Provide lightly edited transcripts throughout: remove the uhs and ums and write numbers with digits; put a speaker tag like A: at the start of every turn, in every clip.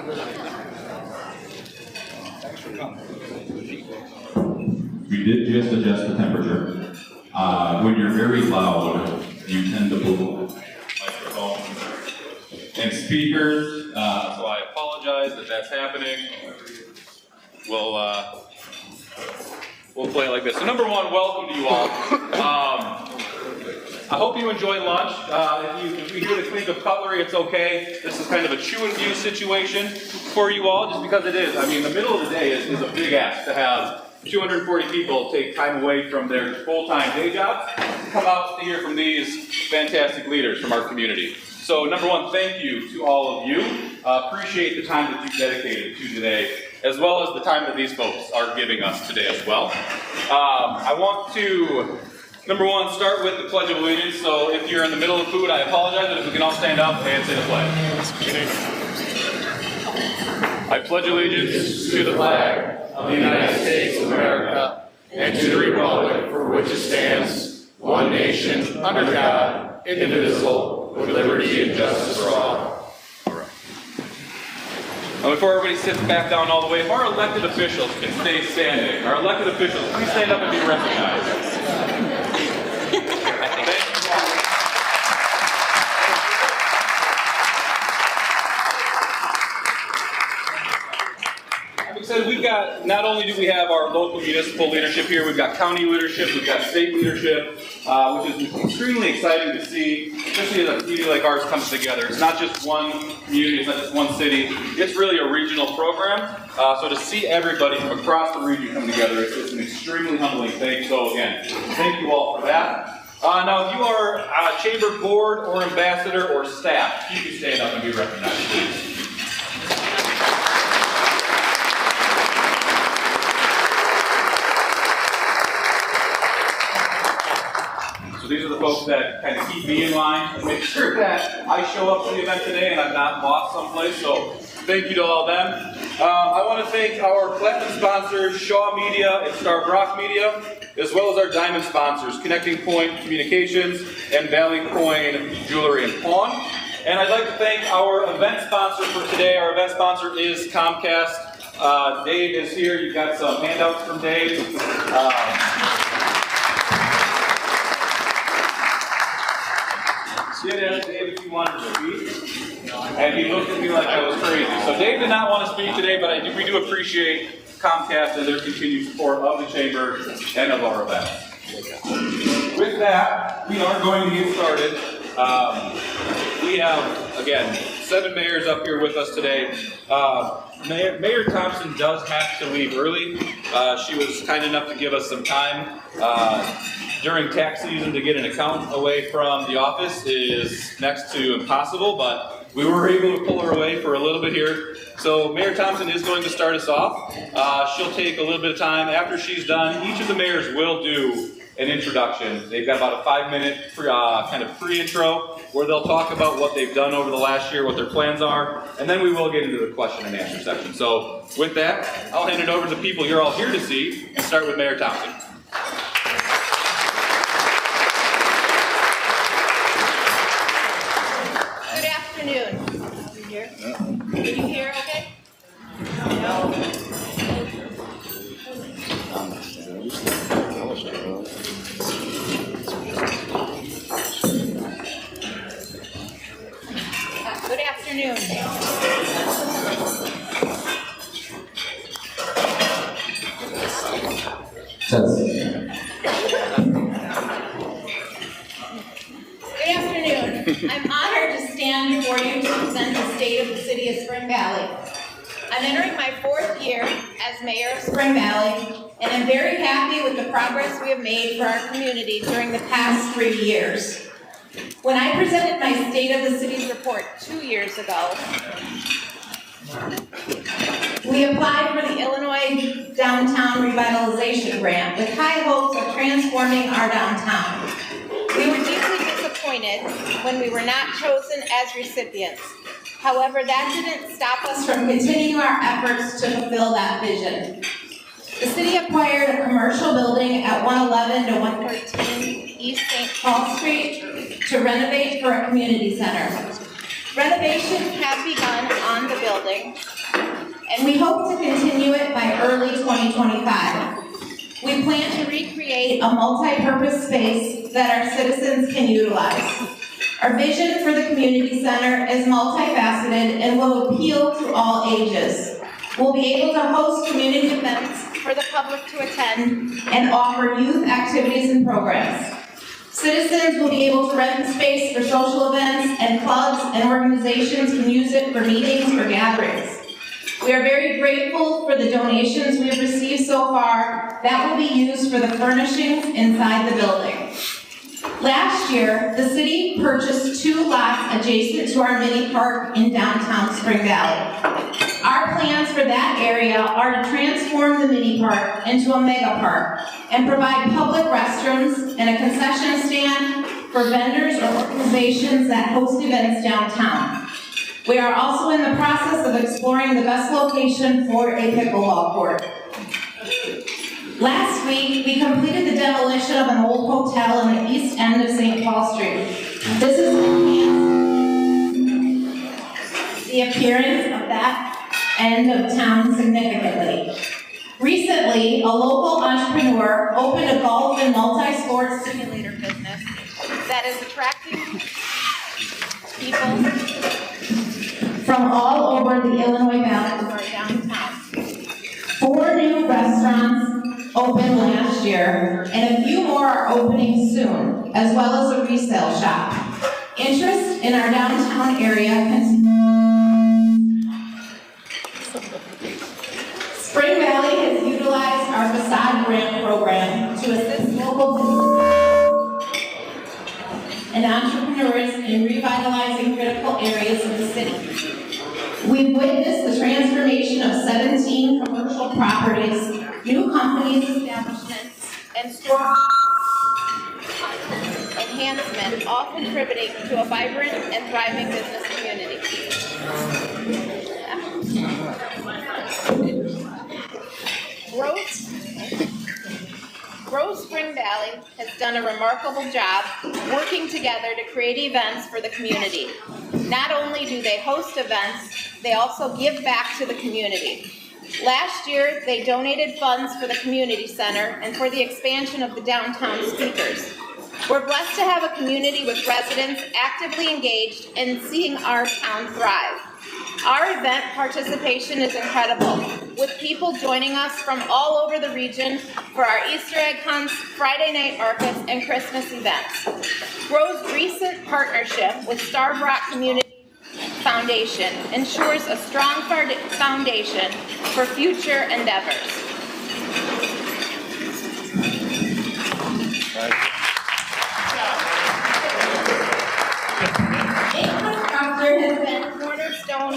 A: We did just adjust the temperature. When you're very loud, you tend to blow microphones and speakers, so I apologize that that's happening. We'll play it like this. So number one, welcome to you all. I hope you enjoy lunch. If we hear the clink of cutlery, it's okay. This is kind of a chew and view situation for you all, just because it is. I mean, the middle of the day is a big ask to have 240 people take time away from their full-time day jobs to come out to hear from these fantastic leaders from our community. So number one, thank you to all of you. Appreciate the time that you've dedicated to today, as well as the time that these folks are giving us today as well. I want to, number one, start with the Pledge of Allegiance. So if you're in the middle of food, I apologize, but if we can all stand up and say the pledge. I pledge allegiance to the flag of the United States of America and to the republic for which it stands, one nation, under God, indivisible, with liberty and justice for all. Now before everybody sits back down all the way, if our elected officials can stay standing, our elected officials, please stand up and be recognized. We've got, not only do we have our local municipal leadership here, we've got county leadership, we've got state leadership, which is extremely exciting to see, especially as a community like ours comes together. It's not just one community, it's not just one city, it's really a regional program. So to see everybody from across the region come together, it's an extremely humbling thing. So again, thank you all for that. Now if you are a chamber board or ambassador or staff, you can stand up and be recognized, please. These are the folks that kind of keep me in line and make sure that I show up for the event today and I'm not lost someplace. So thank you to all of them. I want to thank our platinum sponsors, Shaw Media and Star Brock Media, as well as our diamond sponsors, Connecting Point Communications and Valley Coin Jewelry and Pawn. And I'd like to thank our event sponsor for today. Our event sponsor is Comcast. Dave is here. You've got some handouts from Dave. Did ask Dave if he wanted to speak, and he looked at me like I was crazy. So Dave did not want to speak today, but we do appreciate Comcast and their continued support of the Chamber and of our event. With that, we are going to get started. We have, again, 7 mayors up here with us today. Mayor Thompson does have to leave early. She was kind enough to give us some time. During tax season, to get an account away from the office is next to impossible, but we were able to pull her away for a little bit here. So Mayor Thompson is going to start us off. She'll take a little bit of time. After she's done, each of the mayors will do an introduction. They've got about a 5-minute kind of pre-intro where they'll talk about what they've done over the last year, what their plans are, and then we will get into the question and answer section. So with that, I'll hand it over to the people you're all here to see and start with Mayor Thompson.
B: Can you hear okay? No. Good afternoon. Good afternoon. I'm honored to stand before you to present the state of the city of Spring Valley. I'm entering my 4th year as mayor of Spring Valley, and I'm very happy with the progress we have made for our community during the past 3 years. When I presented my State of the City's report 2 years ago, we applied for the Illinois Downtown Revitalization Grant with high hopes of transforming our downtown. We were deeply disappointed when we were not chosen as recipients. However, that didn't stop us from continuing our efforts to fulfill that vision. The city acquired a commercial building at 111 to 113 East St. Paul Street to renovate for a community center. Renovations have begun on the building, building, and we hope to continue it by early 2025. We plan to recreate a multi-purpose space that our citizens can utilize. Our vision for the community center is multifaceted and will appeal to all ages. We'll be able to host community events for the public to attend and offer youth activities and programs. Citizens will be able to rent the space for social events, and clubs and organizations can use it for meetings or gatherings. We are very grateful for the donations we have received so far that will be used for the furnishings inside the building. Last year, the city purchased 2 lots adjacent to our mini park in downtown Spring Valley. Our plans for that area are to transform the mini park into a mega park and provide public restrooms and a concession stand for vendors or organizations that host events downtown. We are also in the process of exploring the best location for a pickleball court. Last week, we completed the demolition of an old hotel on the east end of St. Paul Street. This has enhanced the appearance of that end of town significantly. Recently, a local entrepreneur opened a golf and multi-sport simulator business that is attracting people from all over the Illinois Valley to our downtown. 4 new restaurants opened last year, and a few more are opening soon, as well as a resale shop. Interest in our downtown area continues. Spring Valley has utilized our facade grant program to assist local businesses and entrepreneurs in revitalizing critical areas of the city. We've witnessed the transformation of 17 commercial properties, new companies, establishments, and store enhancement, all contributing to a vibrant and thriving business community. Grove Spring Valley has done a remarkable job working together to create events for the community. Not only do they host events, they also give back to the community. Last year, they donated funds for the community center and for the expansion of the downtown speakers. We're blessed to have a community with residents actively engaged in seeing our town thrive. Our event participation is incredible, with people joining us from all over the region for our Easter egg hunts, Friday night markets, and Christmas events. Grove's recent partnership with Starbrook Community Foundation ensures a strong foundation for future endeavors. Infrastructure has been a cornerstone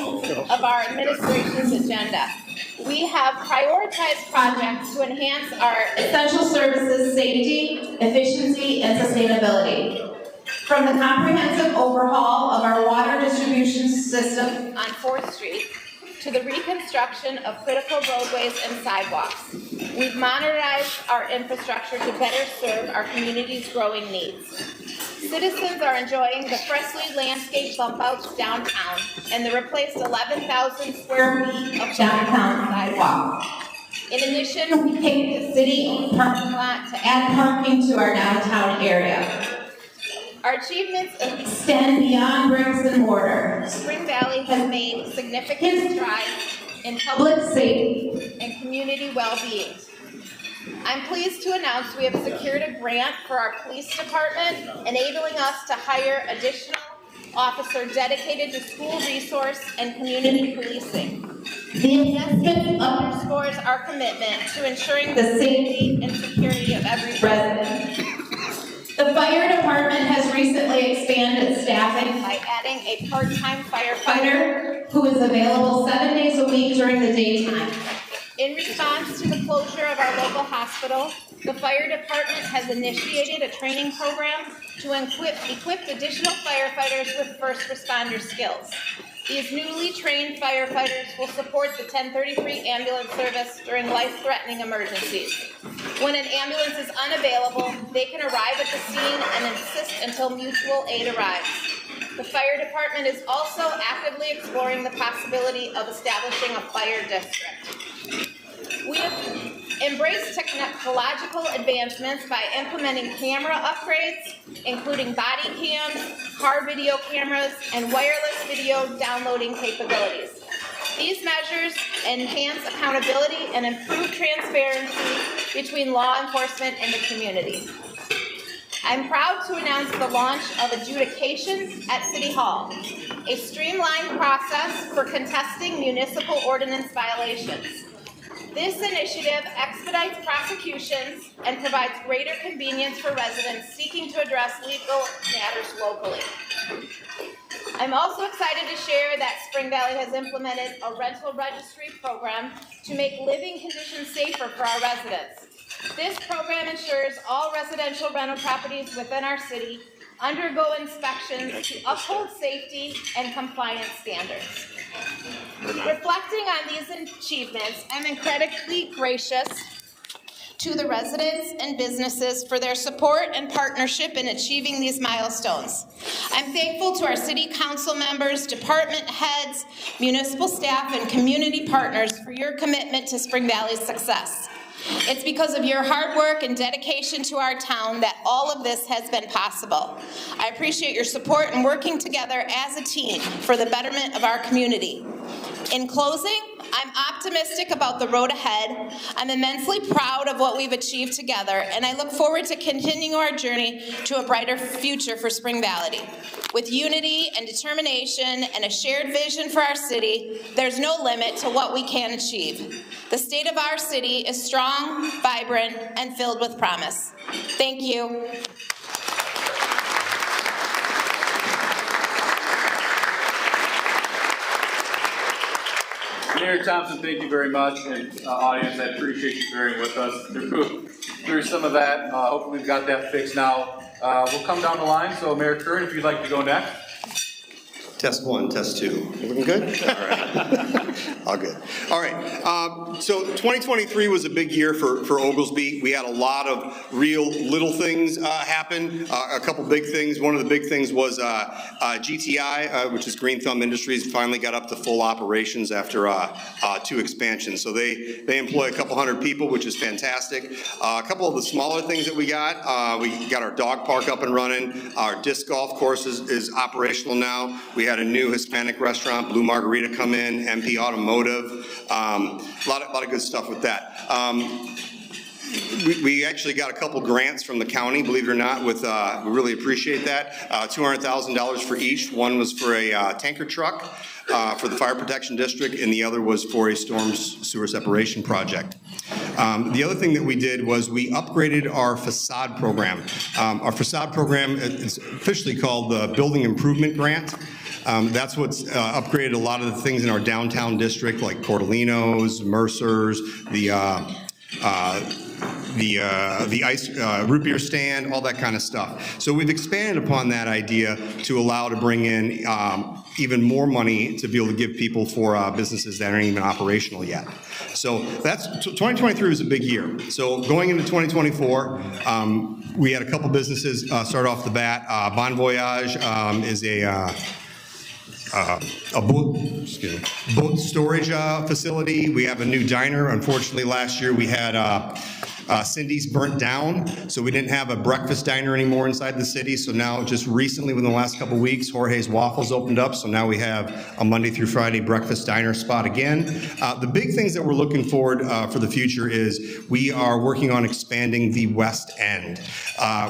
B: of our administration's agenda. We have prioritized projects to enhance our essential services, safety, efficiency, and sustainability. From the comprehensive overhaul of our water distribution system on 4th Street to the reconstruction of critical roadways and sidewalks, we've modernized our infrastructure to better serve our community's growing needs. Citizens are enjoying the freshly landscaped bump outs downtown and the replaced 11,000 square feet of downtown sidewalk. In addition, we paved the city parking lot to add parking to our downtown area. Our achievements extend beyond bricks and mortar. Spring Valley has made significant strides in public safety and community well-being. I'm pleased to announce we have secured a grant for our police department, enabling us to hire additional officers dedicated to school resource and community policing. The investment underscores our commitment to ensuring the safety and security of every resident. The fire department has recently expanded staffing by adding a part-time firefighter who is available 7 days a week during the daytime. In response to the closure of our local hospital, the fire department has initiated a training program to equip additional firefighters with first responder skills. These newly trained firefighters will support the 1033 ambulance service during life-threatening emergencies. When an ambulance is unavailable, they can arrive at the scene and assist until mutual aid arrives. The fire department is also actively exploring the possibility of establishing a fire district. We have embraced technological advancements by implementing camera upgrades, including body cams, car video cameras, and wireless video downloading capabilities. These measures enhance accountability and improve transparency between law enforcement and the community. I'm proud to announce the launch of adjudications at City Hall, a streamlined process for contesting municipal ordinance violations. This initiative expedites prosecutions and provides greater convenience for residents seeking to address legal matters locally. I'm also excited to share that Spring Valley has implemented a rental registry program to make living conditions safer for our residents. This program ensures all residential rental properties within our city undergo inspections to uphold safety and compliance standards. Reflecting on these achievements, I'm incredibly gracious to the residents and businesses for their support and partnership in achieving these milestones. I'm thankful to our city council members, department heads, municipal staff, and community partners for your commitment to Spring Valley's success. It's because of your hard work and dedication to our town that all of this has been possible. I appreciate your support in working together as a team for the betterment of our community. In closing, I'm optimistic about the road ahead. I'm immensely proud of what we've achieved together, and I look forward to continuing our journey to a brighter future for Spring Valley. With unity and determination and a shared vision for our city, there's no limit to what we can achieve. The state of our city is strong, vibrant, and filled with promise. Thank you.
A: Mayor Thompson, thank you very much, and audience, I appreciate you bearing with us through some of that. Hopefully we've got that fixed now. We'll come down the line, so Mayor Kern, if you'd like to go next.
C: Test one, test two. Looking good? All right. All good. All right. So 2023 was a big year for Oglesby. We had a lot of real little things happen. A couple big things. One of the big things was GTI, which is Green Thumb Industries, finally got up to full operations after 2 expansions. So they employ a couple hundred people, which is fantastic. A couple of the smaller things that we got our dog park up and running. Our disc golf course is operational now. We had a new Hispanic restaurant, Blue Margarita, come in, MP Automotive, a lot of good stuff with that. We actually got a couple grants from the county, believe it or not, we really appreciate that. $200,000 for each. One was for a tanker truck for the fire protection district, and the other was for a storm sewer separation project. The other thing that we did was we upgraded our facade program. Our facade program is officially called the Building Improvement Grant. That's what's upgraded a lot of the things in our downtown district, like Cordelinos, Mercer's, the ice root beer stand, all that kind of stuff. So we've expanded upon that idea to allow to bring in even more money to be able to give people for businesses that aren't even operational yet. So 2023 was a big year. So going into 2024, we had a couple businesses start off the bat. Bon Voyage is a boat storage facility. We have a new diner. Unfortunately, last year we had Cindy's burnt down, so we didn't have a breakfast diner anymore inside the city. So now, just recently, within the last couple of weeks, Jorge's Waffles opened up. So now we have a Monday through Friday breakfast diner spot again. The big things that we're looking forward for the future is we are working on expanding the West End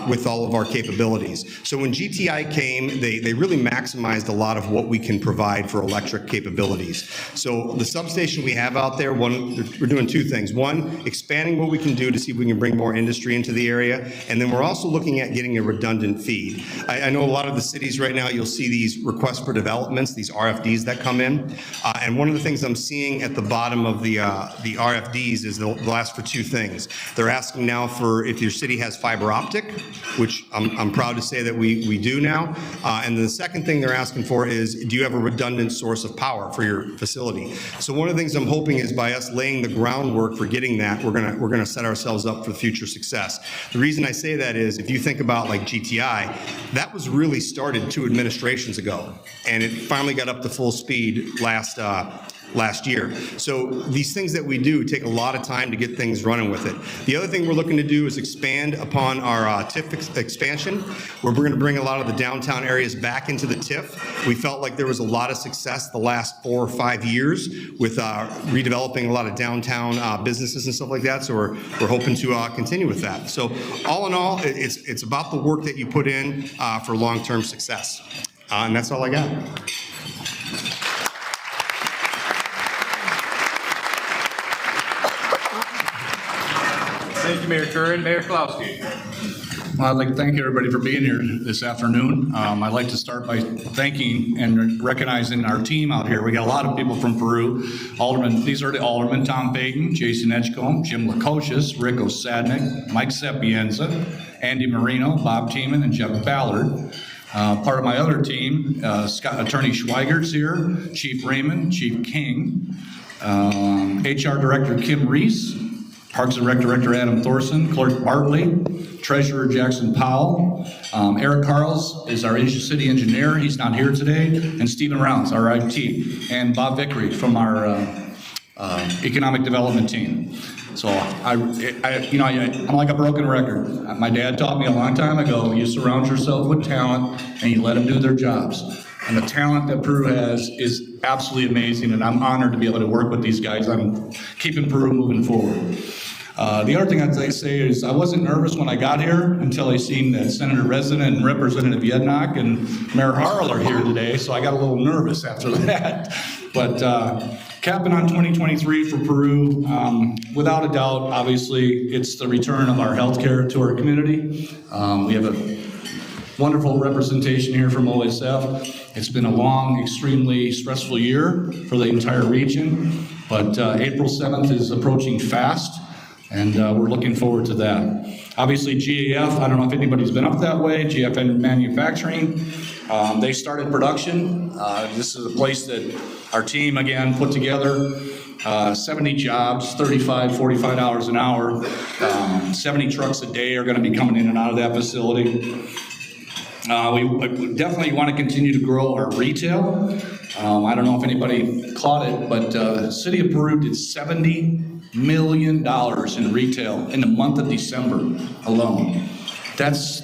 C: with all of our capabilities. So when GTI came, they really maximized a lot of what we can provide for electric capabilities. So the substation we have out there, we're doing 2 things. One, expanding what we can do to see if we can bring more industry into the area, and then we're also looking at getting a redundant feed. I know a lot of the cities right now, you'll see these requests for developments, these RFDs that come in, and one of the things I'm seeing at the bottom of the RFDs is they'll ask for 2 things. They're asking now for if your city has fiber optic, which I'm proud to say that we do now, and the second thing they're asking for is, do you have a redundant source of power for your facility? So one of the things I'm hoping is by us laying the groundwork for getting that, we're gonna set ourselves ourselves up for future success. The reason I say that is if you think about like GTI, that was really started 2 administrations ago, and it finally got up to full speed last year. So these things that we do take a lot of time to get things running with it. The other thing we're looking to do is expand upon our TIF expansion, where we're going to bring a lot of the downtown areas back into the TIF. We felt like there was a lot of success the last 4 or 5 years with redeveloping a lot of downtown businesses and stuff like that. So we're hoping to continue with that. So all in all, it's about the work that you put in for long-term success. And that's all I got.
A: Thank you, Mayor Curran. Mayor Klowski.
D: Well, I'd like to thank everybody for being here this afternoon. I'd like to start by thanking and recognizing our team out here. We got a lot of people from Peru. Alderman, these are the aldermen: Tom Payton, Jason Edgecombe, Jim Lukosius, Rick Osadnik, Mike Sapienza, Andy Marino, Bob Tiemann, and Jeff Ballard. Part of my other team, Attorney Schweigert's here, Chief Raymond, Chief King, HR Director Kim Reese, Parks and Rec Director Adam Thorson, Clerk Bartley, Treasurer Jackson Powell, Eric Carls is our city engineer, he's not here today, and Stephen Rounds, our IT, and Bob Vickery from our economic development team. So I'm like a broken record. My dad taught me a long time ago, you surround yourself with talent and you let them do their jobs. And the talent that Peru has is absolutely amazing, and I'm honored to be able to work with these guys on keeping Peru moving forward. The other thing I'd say is I wasn't nervous when I got here until I seen that Senator Resident and Representative Yednock and Mayor Harrell are here today, so I got a little nervous after that. But capping on 2023 for Peru, without a doubt, obviously, it's the return of our healthcare to our community. We have a wonderful representation here from OSF. It's been a long, extremely stressful year for the entire region, but April 7th is approaching fast, and we're looking forward to that. Obviously, GAF, I don't know if anybody's been up that way, GF Manufacturing, they started production. This is a place that our team, again, put together. 70 jobs, 45 hours an hour. 70 trucks a day are going to be coming in and out of that facility. We definitely want to continue to grow our retail. I don't know if anybody caught it, but the City of Peru did $70 million in retail in the month of December alone. That's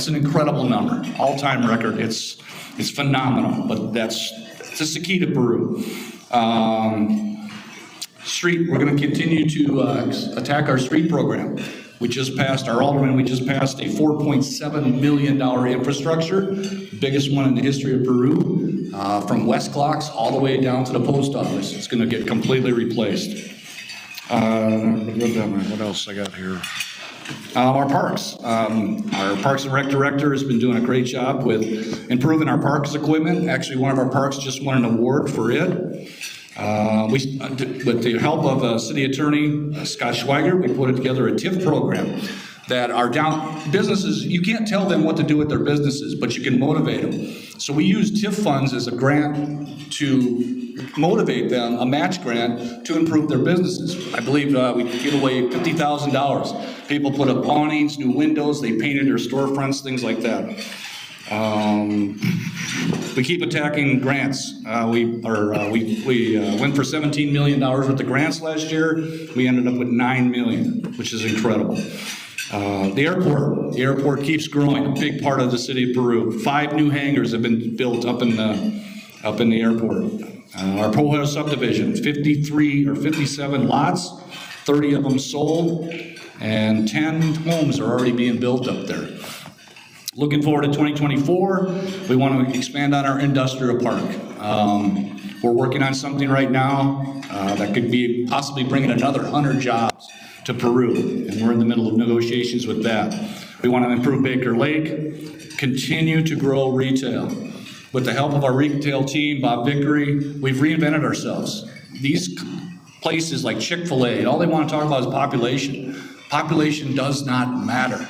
D: an incredible number, all-time record. It's phenomenal, but that's the key to Peru. We're going to continue to attack our street program. We just passed a $4.7 million infrastructure, biggest one in the history of Peru, from West Clocks all the way down to the post office. It's going to get completely replaced. What else I got here? Our parks. Our Parks and Rec Director has been doing a great job with improving our parks equipment. Actually, one of our parks just won an award for it. With the help of City Attorney Scott Schweiger, we put together a TIF program that our businesses, you can't tell them what to do with their businesses, but you can motivate them. So we use TIF funds as a grant to motivate them, a match grant, to improve their businesses. I believe we give away $50,000. People put up awnings, new windows, they painted their storefronts, things like that. We keep attacking grants. We went for $17 million worth of grants last year. We ended up with $9 million, which is incredible. The airport keeps growing, a big part of the city of Peru. 5 new hangars have been built up in the airport. Our Pojo subdivision, 53 or 57 lots, 30 of them sold, and 10 homes are already being built up there. Looking forward to 2024, we want to expand on our industrial park. We're working on something right now that could be possibly bringing another 100 jobs to Peru, and we're in the middle of negotiations with that. We want to improve Baker Lake, continue to grow retail. With the help of our retail team, Bob Vickery, we've reinvented ourselves. These places like Chick-fil-A, all they want to talk about is population. Population does not matter.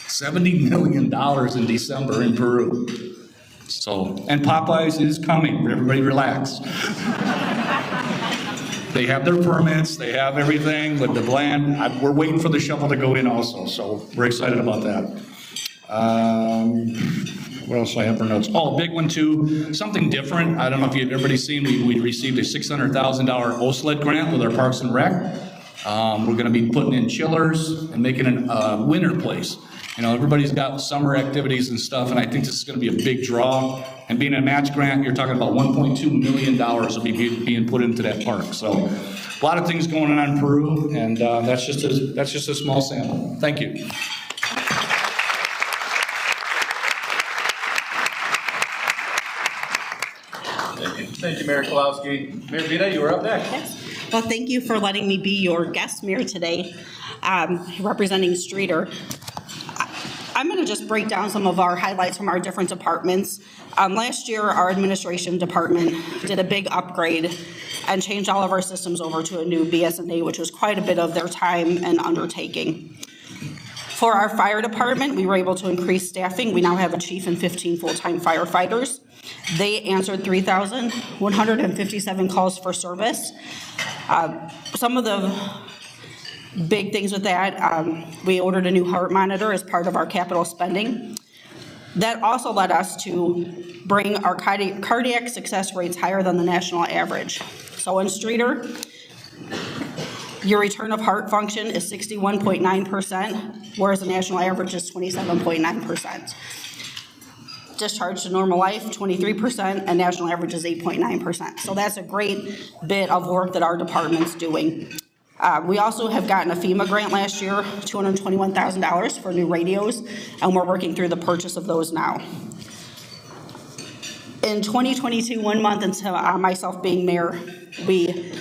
D: $70 million in December in Peru. So, and Popeyes is coming. Everybody relax. They have their permits, they have everything, but the land, we're waiting for the shovel to go in also, so we're excited about that. What else do I have for notes? Oh, big one too, something different. I don't know if everybody's seen, we received a $600,000 OSLED grant with our Parks and Rec. We're gonna be putting in chillers and making a winter place. You know, everybody's got summer activities and stuff, and I think this is gonna be a big draw. And being a match grant, you're talking about $1.2 million will be being put into that park. So a lot of things going on in Peru, and that's just a small sample. Thank you.
A: Thank you, Mayor Kowalski. Mayor Vita, you are up next.
E: Yes. Well, thank you for letting me be your guest mayor today, representing Streator. I'm going to just break down some of our highlights from our different departments. Last year, our administration department did a big upgrade and changed all of our systems over to a new BSNA, which was quite a bit of their time and undertaking. For our fire department, we were able to increase staffing. We now have a chief and 15 full-time firefighters. They answered 3,157 calls for service. Some of the big things with that, we ordered a new heart monitor as part of our capital spending. That also led us to bring our cardiac success rates higher than the national average. So in Streator, your return of heart function is 61.9%, whereas the national average is 27.9%. Discharge to normal life, 23%, and national average is 8.9%. So that's a great bit of work that our department's doing. We also have gotten a FEMA grant last year, $221,000 for new radios, and we're working through the purchase of those now. In 2022, 1 month into myself being mayor, we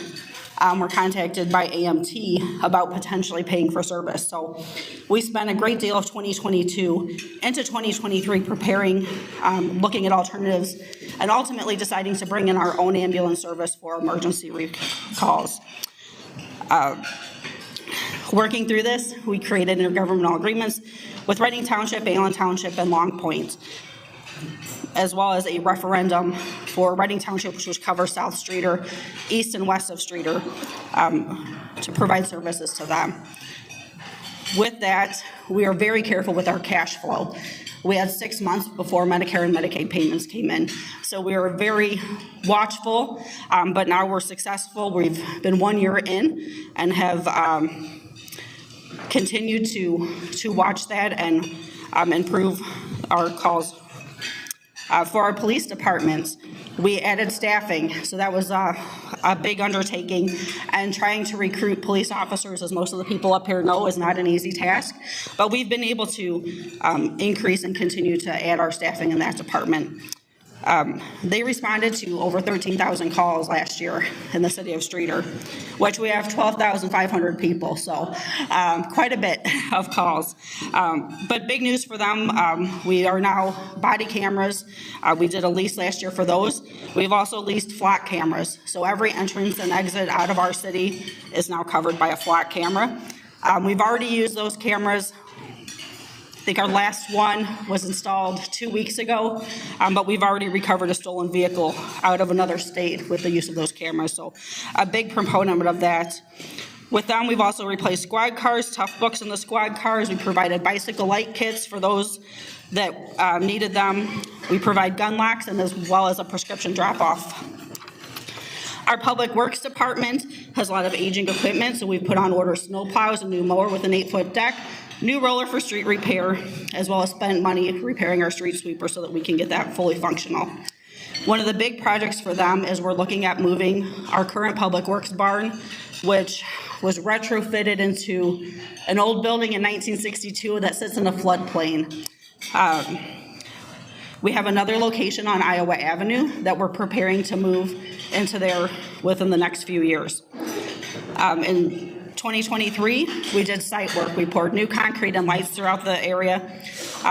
E: were contacted by AMT about potentially paying for service. So we spent a great deal of 2022 into 2023 preparing, looking at alternatives, and ultimately deciding to bring in our own ambulance service for emergency calls. Working through this, we created intergovernmental agreements with Reading Township, Allen Township, and Long Point, as well as a referendum for Reading Township, which would cover South Streator, east and west of Streator, to provide services to them. With that, we are very careful with our cash flow. We had 6 months before Medicare and Medicaid payments came in. So we were very watchful, but now we're successful. We've been 1 year in and have continued to watch that and improve our calls. For our police departments, we added staffing, so that was a big undertaking, and trying to recruit police officers, as most of the people up here know, is not an easy task, but we've been able to increase and continue to add our staffing in that department. They responded to over 13,000 calls last year in the city of Streator, which we have 12,500 people, so quite a bit of calls. But big news for them, we are now body cameras. We did a lease last year for those. We've also leased flock cameras, so every entrance and exit out of our city is now covered by a flock camera. We've already used those cameras. I think our last one was installed 2 weeks ago, but we've already recovered a stolen vehicle out of another state with the use of those cameras, so a big proponent of that. With them, we've also replaced squad cars, tough books in the squad cars. We provided bicycle light kits for those that needed them. We provide gun locks, and as well as a prescription drop-off. Our Public Works Department has a lot of aging equipment, so we've put on order snow plows, a new mower with an 8-foot deck, new roller for street repair, as well as spent money repairing our street sweeper so that we can get that fully functional. One of the big projects for them is we're looking at moving our current Public Works barn, which was retrofitted into an old building in 1962 that sits in a floodplain. We have another location on Iowa Avenue that we're preparing to move into there within the next few years. In 2023, we did site work. We poured new concrete and lights throughout the area.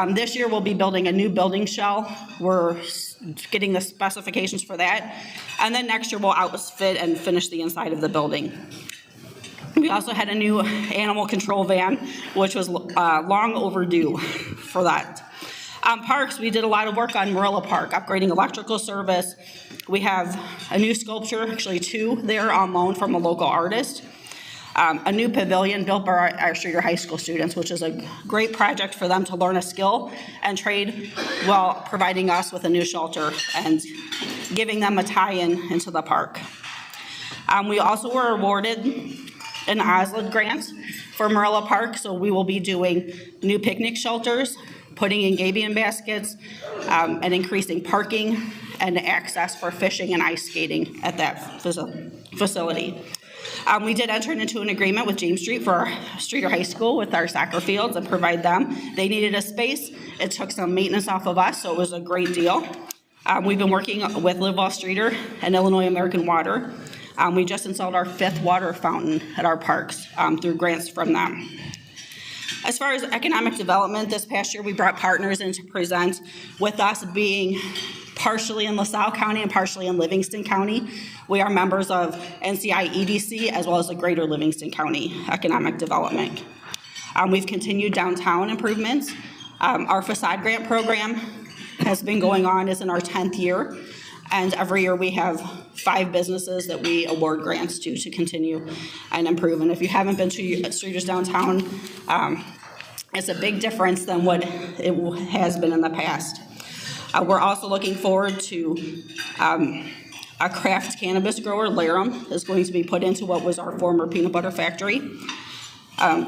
E: This year, we'll be building a new building shell. We're getting the specifications for that. And then next year, we'll outfit and finish the inside of the building. We also had a new animal control van, which was long overdue for that. Parks, we did a lot of work on Marilla Park, upgrading electrical service. We have a new sculpture, actually 2 there on loan from a local artist. A new pavilion built by our Streator High School students, which is a great project for them to learn a skill and trade while providing us with a new shelter and giving them a tie-in into the park. We also were awarded an OSLID grant for Marilla Park, so we will be doing new picnic shelters, putting in gabion baskets, and increasing parking and access for fishing and ice skating at that facility. We did enter into an agreement with James Street for our Streator High School with our soccer fields and provide them. They needed a space. It took some maintenance off of us, so it was a great deal. We've been working with Live Well Streator and Illinois American Water. We just installed our 5th water fountain at our parks through grants from them. As far as economic development, this past year we brought partners in to present, with us being partially in LaSalle County and partially in Livingston County. We are members of NCI EDC as well as the Greater Livingston County Economic Development. We've continued downtown improvements. Our facade grant program has been going on, is in our 10th year. And every year we have 5 businesses that we award grants to continue and improve. And if you haven't been to Streator's downtown, it's a big difference than what it has been in the past. We're also looking forward to a craft cannabis grower, Larum, is going to be put into what was our former peanut butter factory.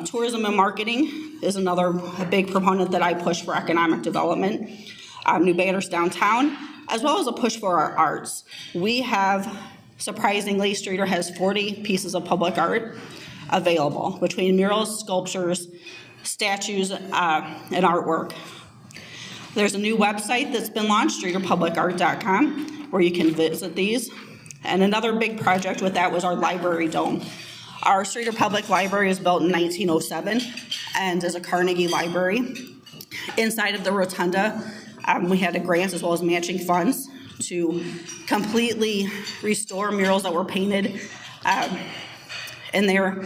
E: Tourism and marketing is another big proponent that I push for economic development. New banners downtown, as well as a push for our arts. We have, surprisingly, Streator has 40 pieces of public art available between murals, sculptures, statues, and artwork. There's a new website that's been launched, streatorpublicart.com, where you can visit these. And another big project with that was our library dome. Our Streator Public Library was built in 1907 and is a Carnegie library. Inside of the rotunda, we had a grant as well as matching funds to completely restore murals that were painted in there.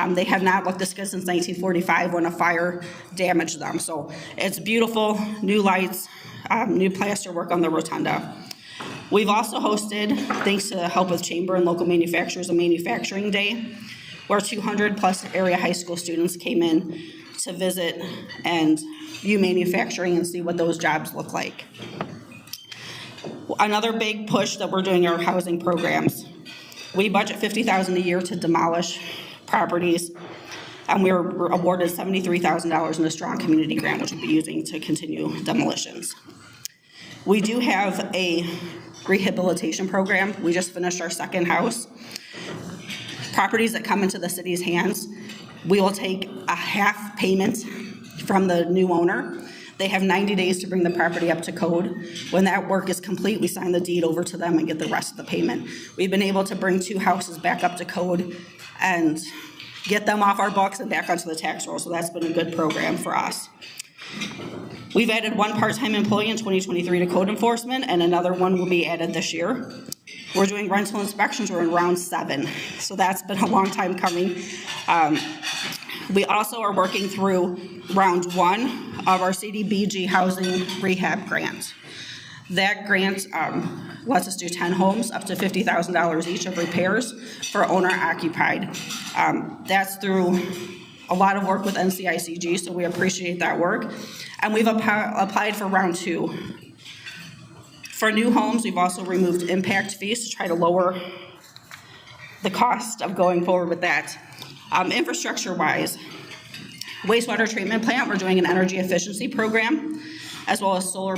E: They have not looked this good since 1945 when a fire damaged them. So it's beautiful, new lights, new plaster work on the rotunda. We've also hosted, thanks to the help of Chamber and local manufacturers, a manufacturing day where 200 plus area high school students came in to visit and view manufacturing and see what those jobs look like. Another big push that we're doing are housing programs. We budget $50,000 a year to demolish properties, and we were awarded $73,000 in a strong community grant, which we'll be using to continue demolitions. We do have a rehabilitation program. We just finished our 2nd house. Properties that come into the city's hands, we will take a half payment from the new owner. They have 90 days to bring the property up to code. When that work is complete, we sign the deed over to them and get the rest of the payment. We've been able to bring 2 houses back up to code and get them off our books and back onto the tax roll, so that's been a good program for us. We've added 1 part-time employee in 2023 to code enforcement, and another one will be added this year. We're doing rental inspections, we're in round 7, so that's been a long time coming. We also are working through round 1 of our CDBG housing rehab grant. That grant lets us do 10 homes, up to $50,000 each of repairs for owner occupied. That's through a lot of work with NCICG, so we appreciate that work. And we've applied for round 2. For new homes, we've also removed impact fees to try to lower the cost of going forward with that. Infrastructure-wise, wastewater treatment plant, we're doing an energy efficiency program, as well as solar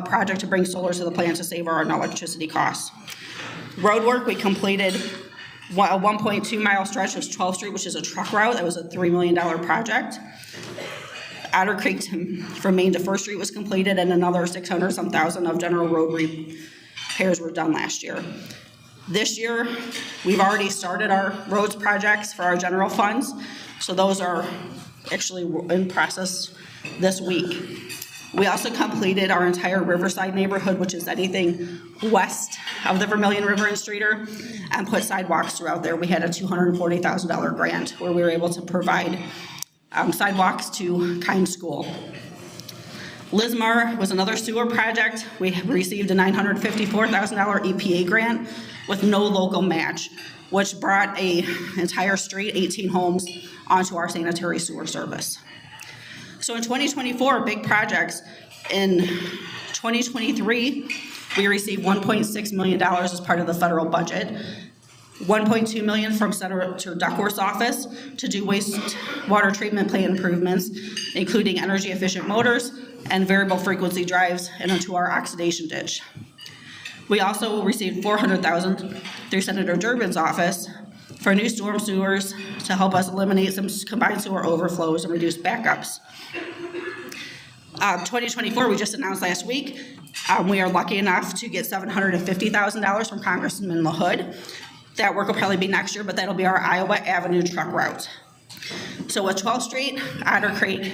E: project to bring solar to the plant to save our electricity costs. Road work, we completed a 1.2 mile stretch of 12th Street, which is a truck route. That was a $3 million project. Otter Creek from Main to First Street was completed, and another 600-some thousand of general road repairs were done last year. This year, we've already started our roads projects for our general funds, so those are actually in process this week. We also completed our entire Riverside neighborhood, which is anything west of the Vermilion River in Streator, and put sidewalks throughout there. We had a $240,000 grant where we were able to provide sidewalks to Kind School. Lismar was another sewer project. We received a $954,000 EPA grant with no local match, which brought an entire street, 18 homes, onto our sanitary sewer service. So in 2024, big projects. In 2023, we received $1.6 million as part of the federal budget. $1.2 million from Senator Duckworth's office to do wastewater treatment plant improvements, including energy efficient motors and variable frequency drives into our oxidation ditch. We also received $400,000 through Senator Durbin's office for new storm sewers to help us eliminate some combined sewer overflows and reduce backups. 2024, we just announced last week, we are lucky enough to get $750,000 from Congressman LaHood. That work will probably be next year, but that'll be our Iowa Avenue truck route. So with 12th Street, Otter Creek,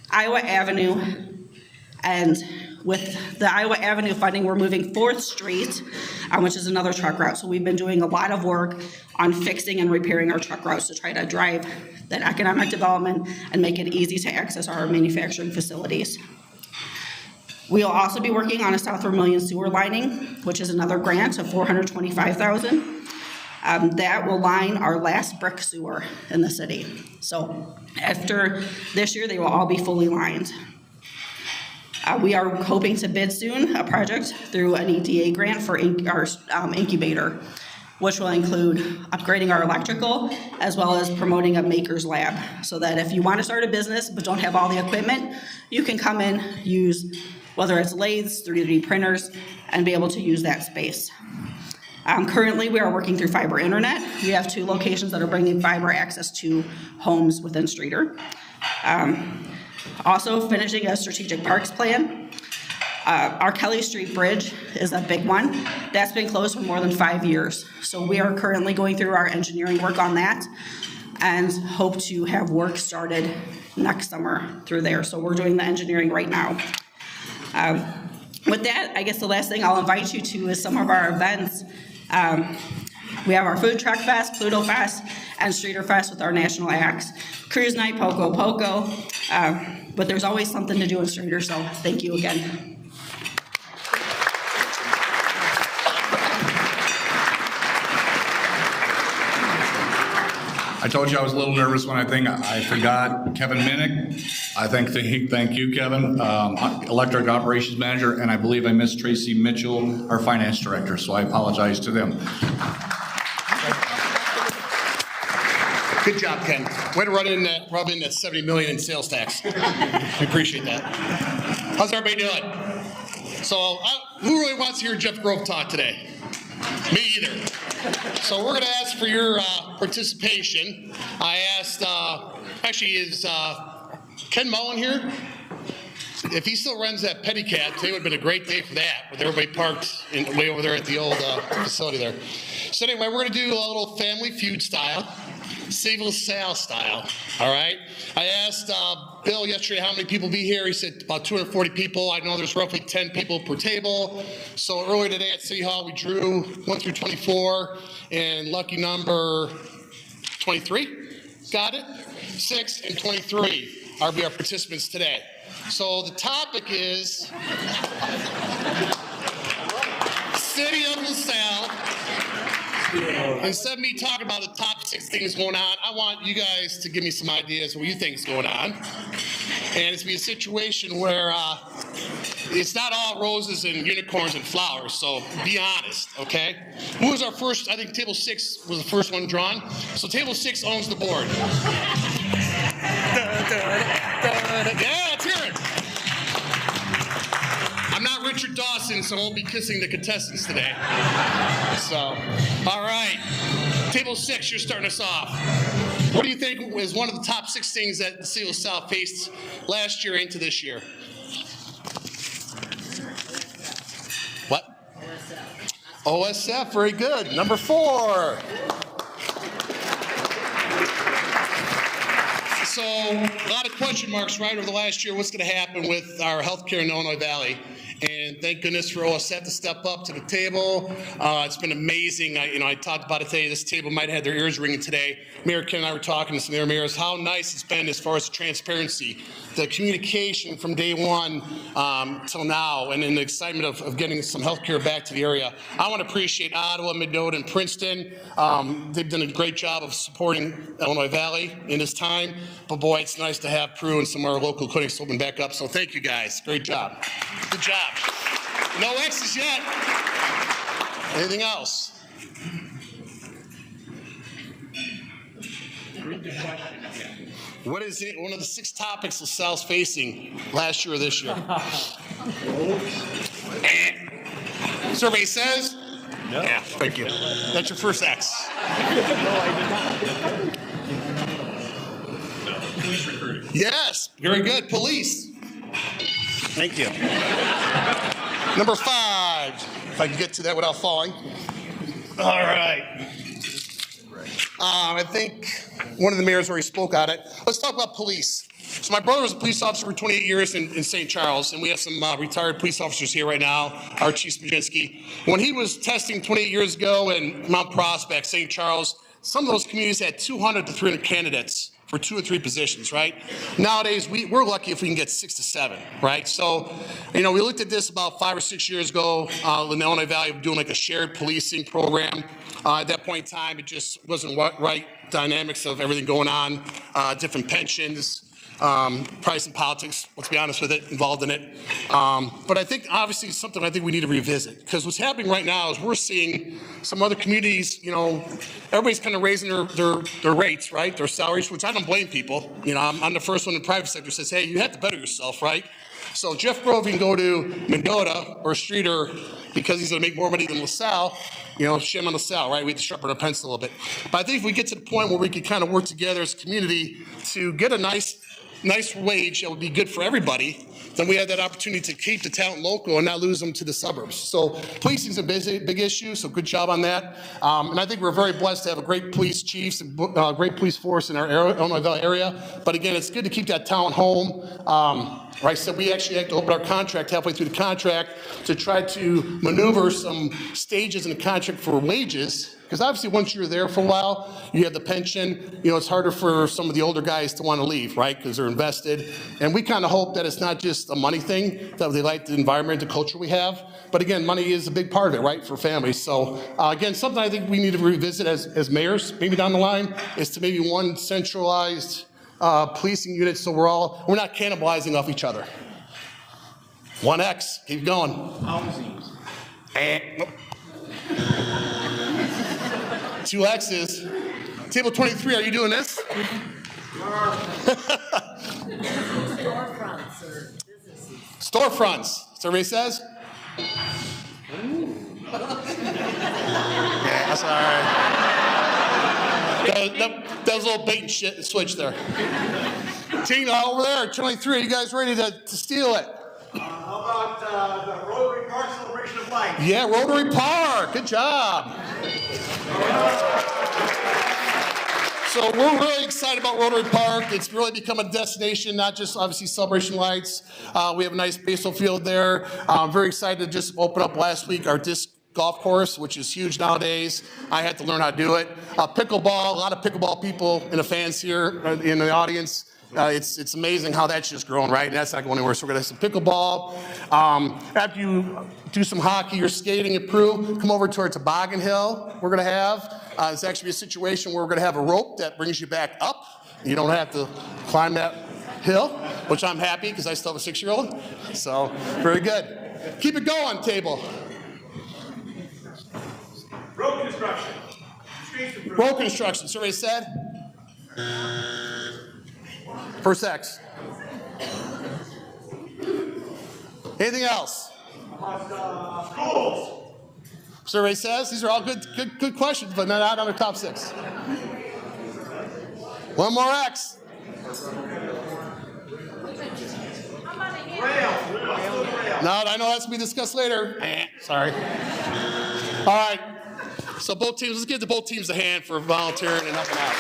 E: Iowa Avenue, and with the Iowa Avenue funding, we're moving 4th Street, which is another truck route. So we've been doing a lot of work on fixing and repairing our truck routes to try to drive that economic development and make it easy to access our manufacturing facilities. We'll also be working on a South Vermilion sewer lining, which is another grant of $425,000. That will line our last brick sewer in the city. So after this year, they will all be fully lined. We are hoping to bid soon a project through an EDA grant for our incubator, which will include upgrading our electrical as well as promoting a maker's lab, so that if you want to start a business but don't have all the equipment, you can come in, use whether it's lathes, 3D printers, and be able to use that space. Currently, we are working through fiber internet. We have 2 locations that are bringing fiber access to homes within Streator. Also finishing a strategic parks plan. Our Kelly Street Bridge is a big one. That's been closed for more than 5 years. So we are currently going through our engineering work on that and hope to have work started next summer through there. So we're doing the engineering right now. With that, I guess the last thing I'll invite you to is some of our events. We have our Food Truck Fest, Pluto Fest, and Streator Fest with our national acts. Cruise Night, Poco Poco, but there's always something to do in Streator, so thank you again.
D: I told you I was a little nervous when I forgot Kevin Minnick. Thank you, Kevin, Electric Operations Manager, and I believe I missed Tracy Mitchell, our Finance Director, so I apologize to them.
F: Good job, Ken. Way to rub in that $70 million in sales tax. We appreciate that. How's everybody doing? So, who really wants to hear Jeff Grove talk today? Me either. So we're going to ask for your participation. I asked, actually, is Ken Mullen here? If he still runs that pedicab, today would have been a great day for that, with everybody parked way over there at the old facility there. So anyway, we're going to do a little Family Feud style, City of LaSalle style, all right? I asked Bill yesterday how many people be here. He said about 240 people. I know there's roughly 10 people per table. So earlier today at City Hall, we drew 1 through 24, and lucky number 23, got it? 6 and 23 are our participants today. So the topic is City of LaSalle. Instead of me talking about the top 6 things going on, I want you guys to give me some ideas of what you think is going on. And it's be a situation where it's not all roses and unicorns and flowers, so be honest, okay? Who was our first? I think table 6 was the first one drawn. So table 6 owns the board. Yeah, let's hear it. I'm not Richard Dawson, so I won't be kissing the contestants today. So, all right. Table 6, you're starting us off. What do you think is one of the top 6 things that the City of LaSalle faced last year into this year? What? OSF, very good. Number 4. So, a lot of question marks right over the last year. What's going to happen with our healthcare in Illinois Valley? And thank goodness for OSF to step up to the table. It's been amazing. I talked about it today. This table might have their ears ringing today. Mayor Ken and I were talking to some of their mayors, how nice it's been as far as the transparency, the communication from day one till now, and in the excitement of getting some health care back to the area. I want to appreciate Ottawa, Mendota, and Princeton. They've done a great job of supporting Illinois Valley in this time. But boy, it's nice to have Peru and some of our local clinics open back up. So thank you guys. Great job. Good job. No X's yet. Anything else? What is it, one of the 6 topics LaSalle's facing last year or this year? Survey says? No. Yeah, thank you. That's your first X.
A: Police recruiting.
F: Yes, very good. Police. Thank you. Number 5, if I can get to that without falling. All right. I think one of the mayors already spoke on it. Let's talk about police. So my brother was a police officer for 28 years in St. Charles, and we have some retired police officers here right now, our Chief Spajinski. When he was testing 28 years ago in Mount Prospect, St. Charles, some of those communities had 200 to 300 candidates for 2 or 3 positions, right? Nowadays, we're lucky if we can get 6 to 7, right? So, we looked at this about 5 or 6 years ago in the Illinois Valley, doing like a shared policing program. At that point in time, it just wasn't right dynamics of everything going on, different pensions, probably some politics, let's be honest with it, involved in it. But I think obviously it's something I think we need to revisit, because what's happening right now is we're seeing some other communities, everybody's kind of raising their rates, right? Their salaries, which I don't blame people. I'm the first one in the private sector says, hey, you have to better yourself, right? So Jeff Grove can go to Mendota or Streator because he's going to make more money than LaSalle. Shame on LaSalle, right? We have to sharpen our pencil a little bit. But I think if we get to the point where we can kind of work together as a community to get a nice wage that would be good for everybody, then we have that opportunity to keep the talent local and not lose them to the suburbs. So policing is a big issue, so good job on that. And I think we're very blessed to have a great police chiefs and great police force in our Illinois Valley area. But again, it's good to keep that talent home. Right, so we actually have to open our contract halfway through the contract to try to maneuver some stages in the contract for wages. Because obviously once you're there for a while, you have the pension, it's harder for some of the older guys to want to leave, right? Because they're invested. And we kind of hope that it's not just a money thing, that they like the environment, the culture we have. But again, money is a big part of it, right, for families. So again, something I think we need to revisit as mayors, maybe down the line, is to maybe one centralized policing unit, so we're not cannibalizing off each other. 1X, keep going.
A: Housing.
F: 2 X's. Table 23, are you doing this?
G: Storefronts or businesses.
F: Storefronts, survey says. Yeah, that's all right. That was a little bait and shit switch there. Tina, over there, 23, are you guys ready to steal it?
H: How about the Rotary Park Celebration of Life?
F: Yeah, Rotary Park, good job. So we're really excited about Rotary Park. It's really become a destination, not just obviously celebration lights. We have a nice baseball field there. I'm very excited to just open up last week our disc golf course, which is huge nowadays. I had to learn how to do it. Pickleball, a lot of pickleball people and the fans here in the audience. It's amazing how that's just grown, right? And that's not going anywhere. So we're going to have some pickleball. After you do some hockey or skating at Peru, come over to our toboggan hill we're going to have. It's actually a situation where we're going to have a rope that brings you back up. You don't have to climb that hill, which I'm happy because I still have a 6-year-old. So very good. Keep it going, table.
H: Road construction.
F: Road construction, survey said. First X. Anything else?
H: Schools.
F: Survey says. These are all good questions, but not on the top 6. One more X.
H: Rail.
F: No, I know that's going to be discussed later. Sorry. All right. So both teams, let's give both teams a hand for volunteering and helping out.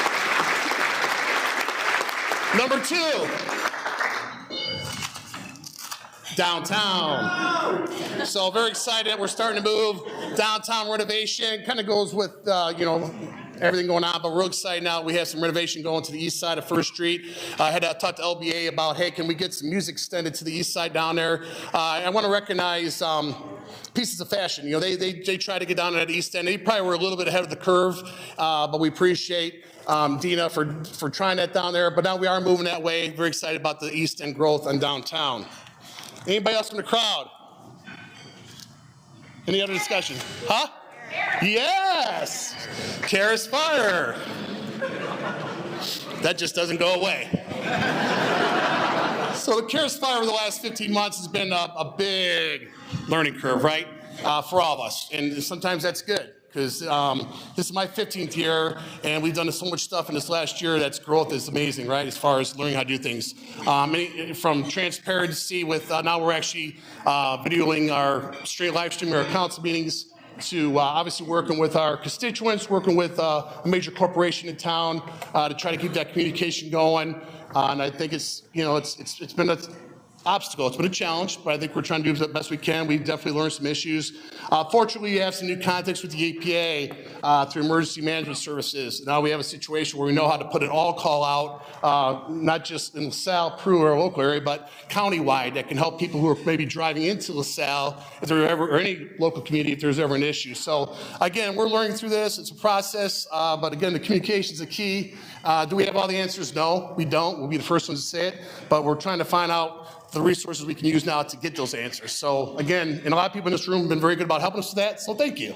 F: Number 2. downtown. So very excited that we're starting to move. Downtown renovation kind of goes with, you know, everything going on, but we're real excited now. We have some renovation going to the east side of First Street. I had talked to LBA about, hey, can we get some music extended to the east side down there? I want to recognize Pieces of Fashion. You know, they try to get down to that east end. They probably were a little bit ahead of the curve, but we appreciate Dina for trying that down there. But now we are moving that way. Very excited about the east end growth on downtown. Anybody else from the crowd? Any other discussion? Huh? Yes! Karis Fire. That just doesn't go away. So the Karis Fire over the last 15 months has been a big learning curve, right? For all of us. And sometimes that's good, because this is my 15th year, and we've done so much stuff in this last year. That's growth is amazing, right? As far as learning how to do things. From transparency with, now we're actually videoing our straight live streaming our council meetings, to obviously working with our constituents, working with a major corporation in town to try to keep that communication going. And I think it's, you know, it's been an obstacle. It's been a challenge, but I think we're trying to do the best we can. We definitely learned some issues. Fortunately, we have some new contacts with the EPA through emergency management services. Now we have a situation where we know how to put an all-call out, not just in LaSalle, Peru, or local area, but countywide, that can help people who are maybe driving into LaSalle, if there ever, or any local community, if there's ever an issue. So again, we're learning through this. It's a process, but again, the communication is the key. Do we have all the answers? No, we don't. We'll be the first ones to say it, but we're trying to find out the resources we can use now to get those answers. So again, and a lot of people in this room have been very good about helping us with that, so thank you.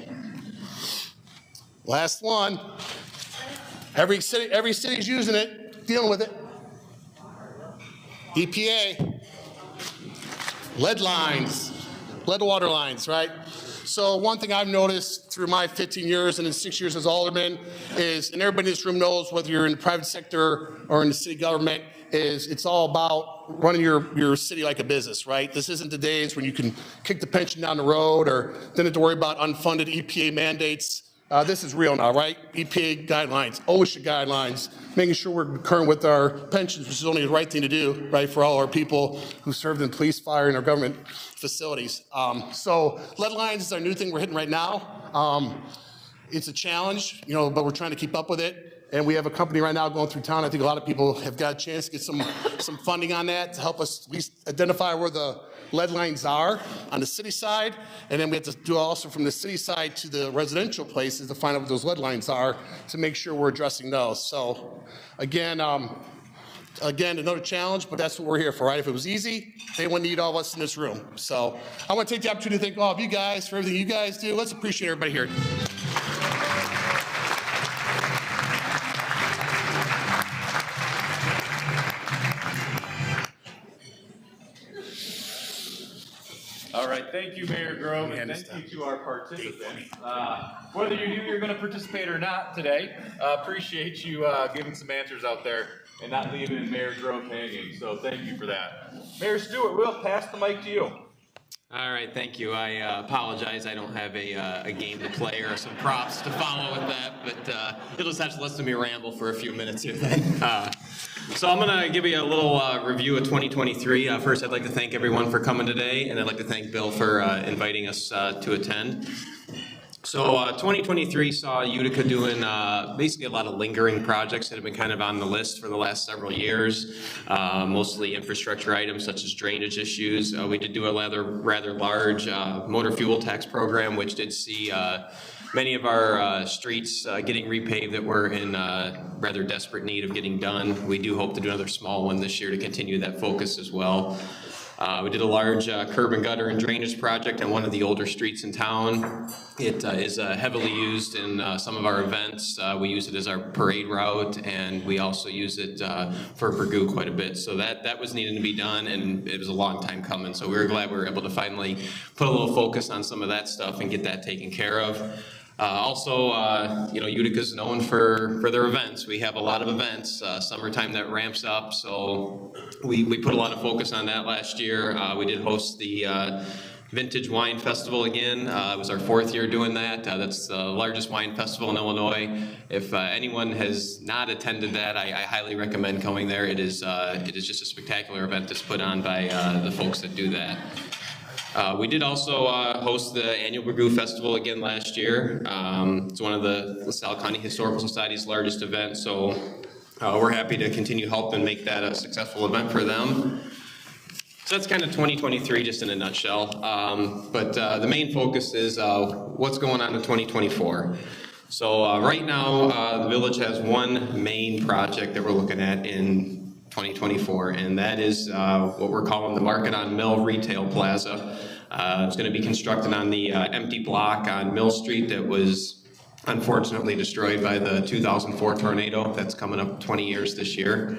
F: Last one. Every city's using it, dealing with it. EPA. Lead lines, lead water lines, right? So one thing I've noticed through my 15 years and in 6 years as alderman is, and everybody in this room knows, whether you're in the private sector or in the city government, is it's all about running your city like a business, right? This isn't the days when you can kick the pension down the road or then have to worry about unfunded EPA mandates. This is real now, right? EPA guidelines, OSHA guidelines, making sure we're current with our pensions, which is only the right thing to do, right, for all our people who served in police, fire, and our government facilities. So lead lines is our new thing we're hitting right now. It's a challenge, you know, but we're trying to keep up with it. And we have a company right now going through town. I think a lot of people have got a chance to get some funding on that to help us at least identify where the lead lines are on the city side. And then we have to do also from the city side to the residential places to find out what those lead lines are to make sure we're addressing those. So again, another challenge, but that's what we're here for, right? If it was easy, they wouldn't need all of us in this room. So I want to take the opportunity to thank all of you guys for everything you guys do. Let's appreciate everybody here.
A: All right, thank you, Mayor Grove, and thank you to our participants. Whether you knew you were going to participate or not today, appreciate you giving some answers out there and not leaving Mayor Grove hanging, so thank you for that. Mayor Stewart, we'll pass the mic to you.
G: All right, thank you. I apologize. I don't have a game to play or some props to follow with that, but you'll just have to listen to me ramble for a few minutes here then. So I'm going to give you a little review of 2023. First, I'd like to thank everyone for coming today, and I'd like to thank Bill for inviting us to attend. So 2023 saw Utica doing basically a lot of lingering projects that have been kind of on the list for the last several years, mostly infrastructure items such as drainage issues. We did do a rather large motor fuel tax program, which did see many of our streets getting repaved that were in rather desperate need of getting done. We do hope to do another small one this year to continue that focus as well. We did a large curb and gutter and drainage project on one of the older streets in town. It is heavily used in some of our events. We use it as our parade route, and we also use it for Peru quite a bit. So that was needed to be done, and it was a long time coming. So we were glad we were able to finally put a little focus on some of that stuff and get that taken care of. Utica's known for their events. We have a lot of events, summertime that ramps up, so we put a lot of focus on that last year. We did host the Vintage Wine Festival again. It was our 4th year doing that. That's the largest wine festival in Illinois. If anyone has not attended that, I highly recommend coming there. It is just a spectacular event that's put on by the folks that do that. We did also host the annual Burgoo Festival again last year. It's one of the LaSalle County Historical Society's largest events, so we're happy to continue helping make that a successful event for them. So that's kind of 2023 just in a nutshell. But the main focus is what's going on in 2024. So right now, the village has one main project that we're looking at in 2024, and that is what we're calling the Market on Mill Retail Plaza. It's going to be constructed on the empty block on Mill Street that was unfortunately destroyed by the 2004 tornado. That's coming up 20 years this year.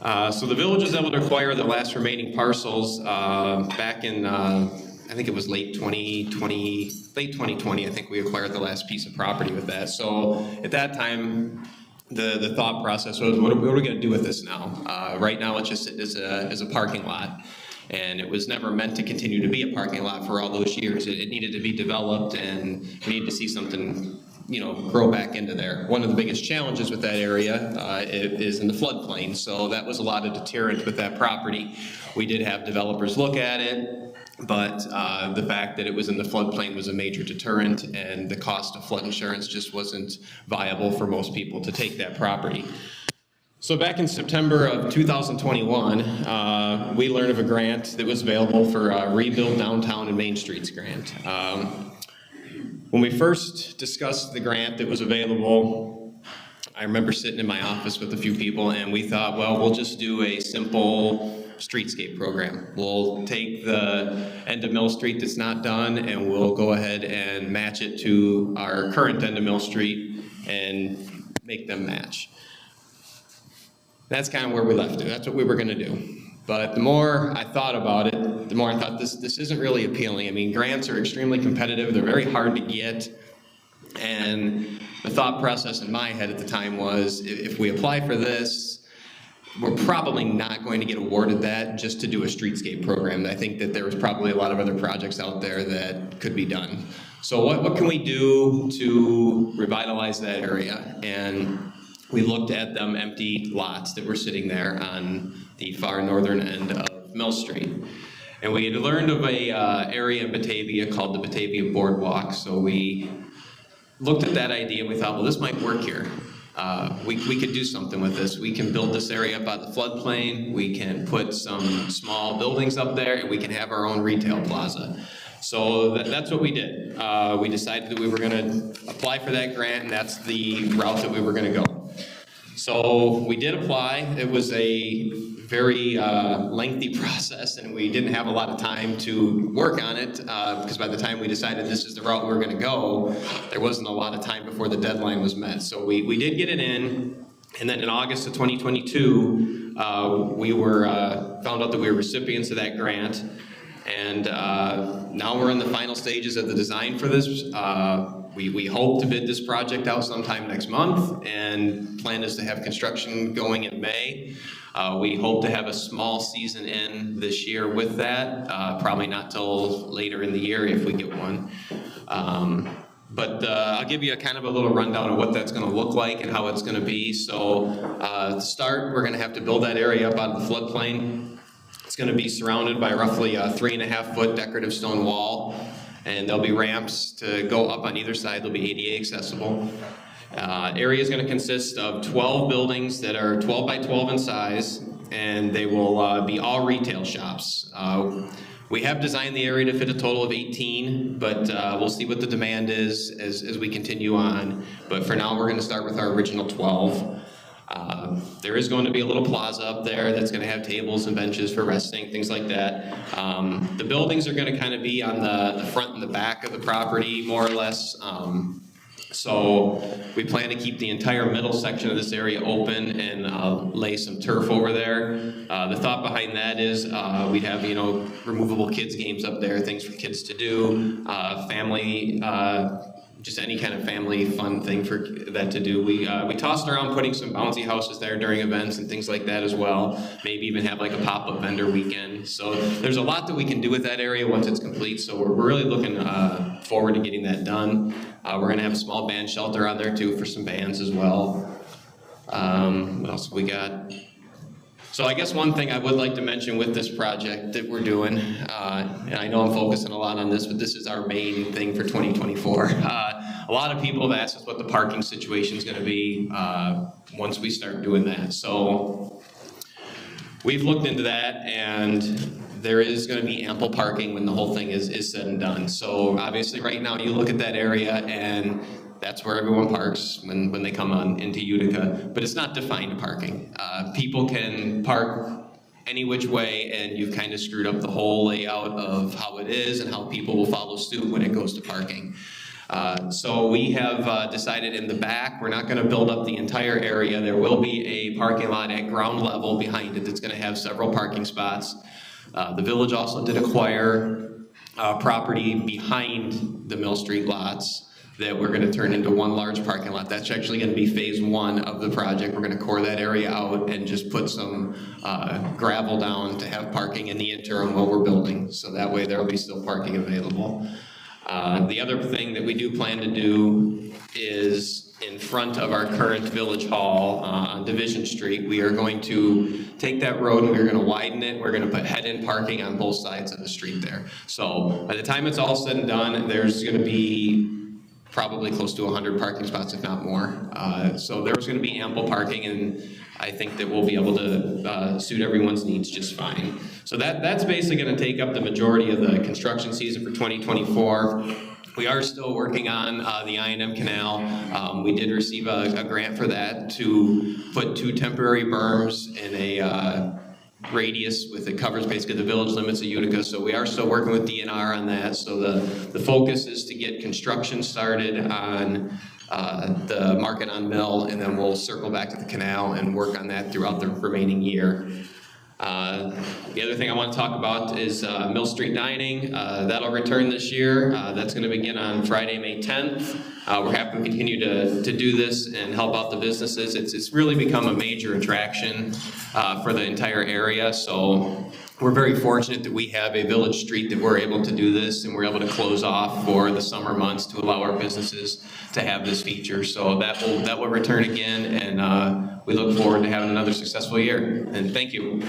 G: So the village was able to acquire the last remaining parcels back in, I think it was late 2020, I think we acquired the last piece of property with that. So at that time, the thought process was, what are we going to do with this now? Right now, it's just as a parking lot. And it was never meant to continue to be a parking lot for all those years. It needed to be developed, and we needed to see something, grow back into there. One of the biggest challenges with that area is in the floodplain, so that was a lot of deterrent with that property. We did have developers look at it, but the fact that it was in the floodplain was a major deterrent, and the cost of flood insurance just wasn't viable for most people to take that property. So back in September of 2021, we learned of a grant that was available for Rebuild Downtown and Main Streets grant. When we first discussed the grant that was available, I remember sitting in my office with a few people, and we thought, well, we'll just do a simple streetscape program. We'll take the end of Mill Street that's not done, and we'll go ahead and match it to our current end of Mill Street and make them match. That's kind of where we left it. That's what we were going to do. But the more I thought about it, the more I thought this isn't really appealing. I mean, grants are extremely competitive. They're very hard to get. And the thought process in my head at the time was, if we apply for this, we're probably not going to get awarded that just to do a streetscape program. I think that there was probably a lot of other projects out there that could be done. So what can we do to revitalize that area? And we looked at them empty lots that were sitting there on the far northern end of Mill Street. And we had learned of a area in Batavia called the Batavia Boardwalk. So we looked at that idea and we thought, well, this might work here. We could do something with this. We can build this area up by the floodplain. We can put some small buildings up there, and we can have our own retail plaza. So that's what we did. We decided that we were going to apply for that grant, and that's the route that we were going to go. So we did apply. It was a very lengthy process, and we didn't have a lot of time to work on it because by the time we decided this is the route we were going to go, there wasn't a lot of time before the deadline was met. So we did get it in, and then in August of 2022, we were found out that we were recipients of that grant, and now we're in the final stages of the design for this. We hope to bid this project out sometime next month, and plan is to have construction going in May. We hope to have a small season in this year with that, probably not till later in the year if we get one. But I'll give you a kind of a little rundown of what that's going to look like and how it's going to be. So to start, we're going to have to build that area up out of the floodplain. It's going to be surrounded by roughly a 3.5-foot decorative stone wall, and there'll be ramps to go up on either side. They'll be ADA accessible. Area is going to consist of 12 buildings that are 12 by 12 in size, and they will be all retail shops. We have designed the area to fit a total of 18, but we'll see what the demand is as we continue on. But for now, we're going to start with our original 12. There is going to be a little plaza up there that's going to have tables and benches for resting, things like that. The buildings are going to kind of be on the front and the back of the property, more or less. So we plan to keep the entire middle section of this area open and lay some turf over there. The thought behind that is we have, removable kids games up there, things for kids to do, family just any kind of family fun thing for that to do. We tossed around putting some bouncy houses there during events and things like that as well. Maybe even have like a pop-up vendor weekend. So there's a lot that we can do with that area once it's complete. So we're really looking forward to getting that done. We're gonna have a small band shelter on there too for some bands as well. What else have we got? So I guess one thing I would like to mention with this project that we're doing, and I know I'm focusing a lot on this, but this is our main thing for 2024. A lot of people have asked us what the parking situation is going to be once we start doing that. So we've looked into that, and there is going to be ample parking when the whole thing is said and done. So obviously right now you look at that area and that's where everyone parks when they come on into Utica, but it's not defined parking. People can park any which way, and you've kind of screwed up the whole layout of how it is and how people will follow suit when it goes to parking. So we have decided in the back, we're not going to build up the entire area. There will be a parking lot at ground level behind it that's going to have several parking spots. The village also did acquire property behind the Mill Street lots that we're going to turn into one large parking lot. That's actually going to be phase 1 of the project. We're going to core that area out and just put some gravel down to have parking in the interim while we're building. So that way there will be still parking available. The other thing that we do plan to do is in front of our current village hall on Division Street, we are going to take that road and we're going to widen it. We're going to put head-in parking on both sides of the street there. So by the time it's all said and done, there's going to be probably close to 100 parking spots, if not more. So there's going to be ample parking, and I think that we'll be able to suit everyone's needs just fine. So that's basically going to take up the majority of the construction season for 2024. We are still working on the I&M Canal. We did receive a grant for that to put 2 temporary berms in a radius it covers basically the village limits of Utica. So we are still working with DNR on that. So the focus is to get construction started on the Market on Mill, and then we'll circle back to the canal and work on that throughout the remaining year. The other thing I want to talk about is Mill Street Dining. That'll return this year. That's going to begin on Friday, May 10th. We're happy to continue to do this and help out the businesses. It's really become a major attraction for the entire area. So we're very fortunate that we have a village street that we're able to do this, and we're able to close off for the summer months to allow our businesses to have this feature. So that will return again, and we look forward to having another successful year. And thank you.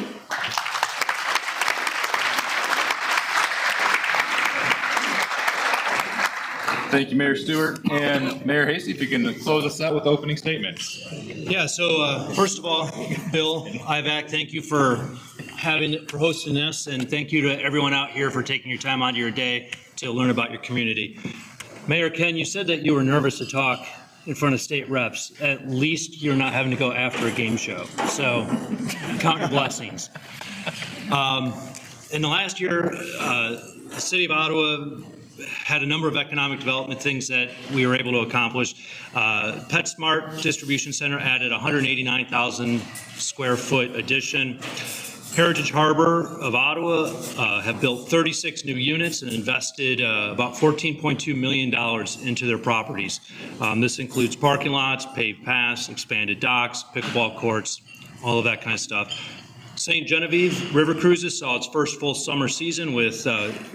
A: Thank you, Mayor Stewart. And Mayor Hasty, if you can close us out with opening statements.
I: Yeah, so first of all, Bill, IVAC, thank you for hosting this, and thank you to everyone out here for taking your time out of your day to learn about your community. Mayor Ken, you said that you were nervous to talk in front of state reps. At least you're not having to go after a game show. So count your blessings. In the last year, the city of Ottawa had a number of economic development things that we were able to accomplish. PetSmart Distribution Center added 189,000 square foot addition. Heritage Harbor of Ottawa have built 36 new units and invested about $14.2 million into their properties. This includes parking lots, paved paths, expanded docks, pickleball courts, all of that kind of stuff. St. Genevieve River Cruises saw its first full summer season with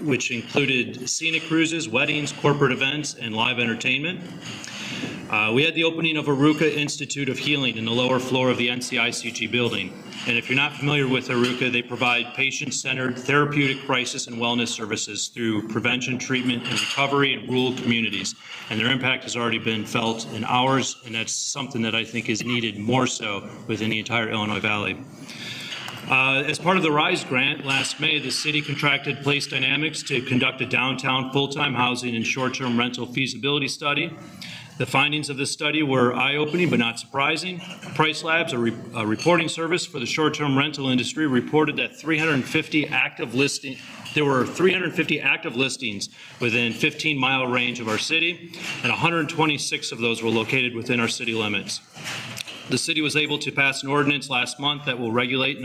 I: which included scenic cruises, weddings, corporate events, and live entertainment. We had the opening of Utica Institute of Healing in the lower floor of the NCICG building. And if you're not familiar with Utica, they provide patient-centered therapeutic crisis and wellness services through prevention, treatment, and recovery in rural communities. And their impact has already been felt in ours, and that's something that I think is needed more so within the entire Illinois Valley. As part of the RISE grant, last May, the city contracted Place Dynamics to conduct a downtown full-time housing and short-term rental feasibility study. The findings of this study were eye-opening but not surprising. Price Labs, a reporting service for the short-term rental industry, reported that there were 350 active listings within 15-mile range of our city, and 126 of those were located within our city limits. The city was able to pass an ordinance last month that will regulate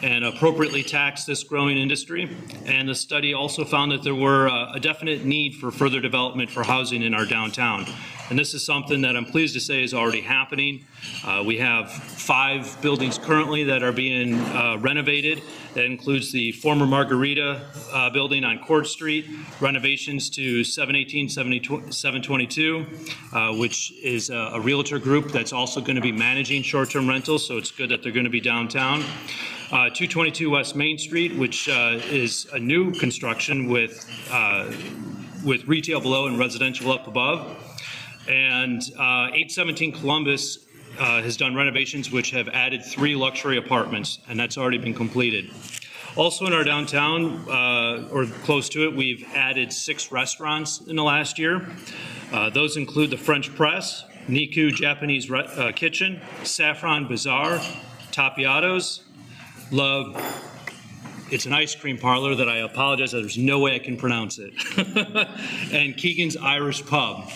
I: and appropriately tax this growing industry. And the study also found that there were a definite need for further development for housing in our downtown. And this is something that I'm pleased to say is already happening. We have 5 buildings currently that are being renovated. That includes the former Margarita building on Court Street, renovations to 718, 722, which is a realtor group that's also going to be managing short-term rentals, so it's good that they're going to be downtown. 222 West Main Street, which is a new construction with retail below and residential up above. And 817 Columbus has done renovations which have added 3 luxury apartments, and that's already been completed. Also in our downtown, or close to it, we've added 6 restaurants in the last year. Those include the French Press, Niku Japanese Kitchen, Saffron Bazaar, Tapiatos, Love. It's an ice cream parlor that I apologize, there's no way I can pronounce it. And Keegan's Irish Pub,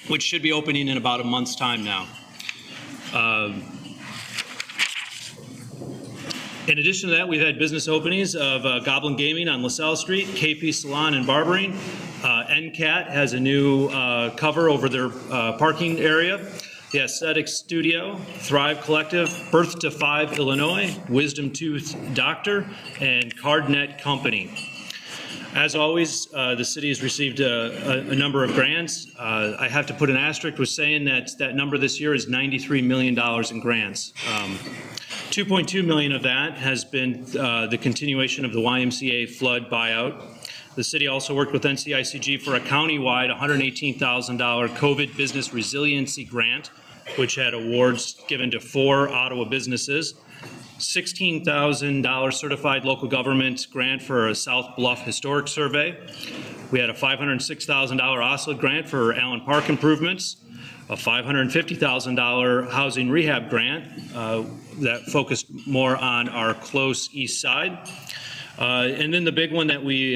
I: which should be opening in about a month's time now. In addition to that, we've had business openings of Goblin Gaming on LaSalle Street, KP Salon and Barbering. NCAT has a new cover over their parking area. The Aesthetic Studio, Thrive Collective, Birth to 5 Illinois, Wisdom Tooth Doctor, and CardNet Company. As always, the city has received a number of grants. I have to put an asterisk with saying that number this year is $93 million in grants. 2.2 million of that has been the continuation of the YMCA flood buyout. The city also worked with NCICG for a countywide $118,000 COVID business resiliency grant, which had awards given to 4 Ottawa businesses. $16,000 certified local government grant for a South Bluff historic survey. We had a $506,000 OSLA grant for Allen Park improvements, a $550,000 housing rehab grant that focused more on our close east side. And then the big one that we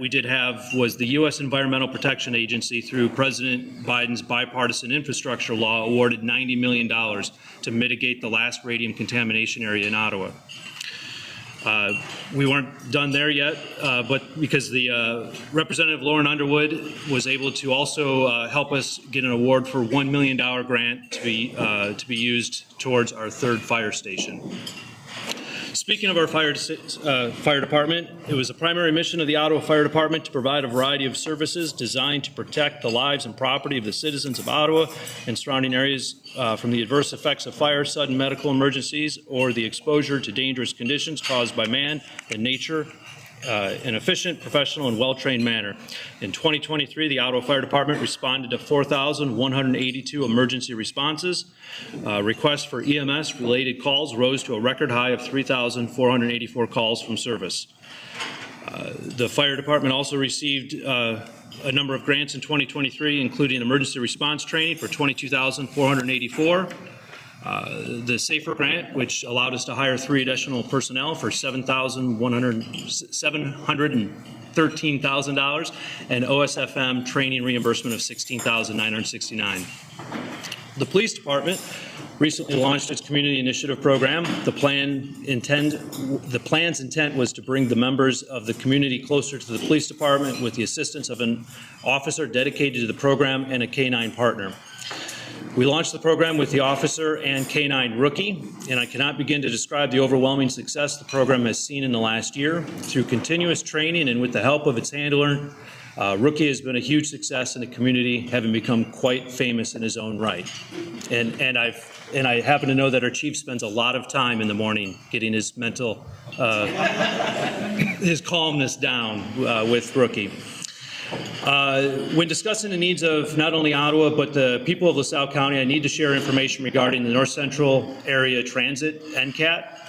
I: did have was the U.S. Environmental Protection Agency, through President Biden's bipartisan infrastructure law, awarded $90 million to mitigate the last radium contamination area in Ottawa. We weren't done there yet, but because the Representative Lauren Underwood was able to also help us get an award for $1 million grant to be used towards our 3rd fire station. Speaking of our fire department, it was a primary mission of the Ottawa Fire Department to provide a variety of services designed to protect the lives and property of the citizens of Ottawa and surrounding areas from the adverse effects of fire, sudden medical emergencies, or the exposure to dangerous conditions caused by man and nature in an efficient, professional, and well-trained manner. In 2023, the Ottawa Fire Department responded to 4,182 emergency responses. Requests for EMS-related calls rose to a record high of 3,484 calls from service. The fire department also received a number of grants in 2023, including emergency response training for 22,484. The SAFER grant, which allowed us to hire 3 additional personnel for $713,000, and OSFM training reimbursement of $16,969. The police department recently launched its community initiative program. The plan's intent was to bring the members of the community closer to the police department with the assistance of an officer dedicated to the program and a K-9 partner. We launched the program with the officer and K-9 rookie, and I cannot begin to describe the overwhelming success the program has seen in the last year. Through continuous training and with the help of its handler, Rookie has been a huge success in the community, having become quite famous in his own right. And I happen to know that our chief spends a lot of time in the morning getting his mental, his calmness down with Rookie. When discussing the needs of not only Ottawa, but the people of LaSalle County, I need to share information regarding the North Central Area Transit, NCAT.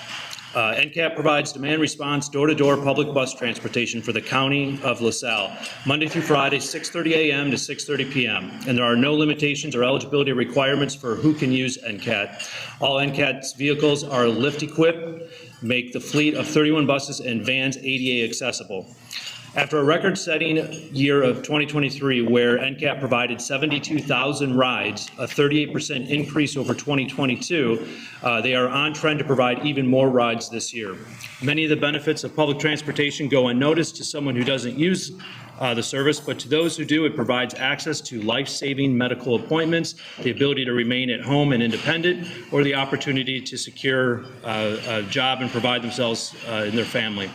I: NCAT provides demand response door-to-door public bus transportation for the County of LaSalle, Monday through Friday, 6:30 a.m. to 6:30 p.m. And there are no limitations or eligibility requirements for who can use NCAT. All NCAT's vehicles are lift-equipped, make the fleet of 31 buses and vans ADA accessible. After a record-setting year of 2023, where NCAT provided 72,000 rides, a 38% increase over 2022, they are on trend to provide even more rides this year. Many of the benefits of public transportation go unnoticed to someone who doesn't use the service, but to those who do, it provides access to life-saving medical appointments, the ability to remain at home and independent, or the opportunity to secure a job and provide themselves and their family.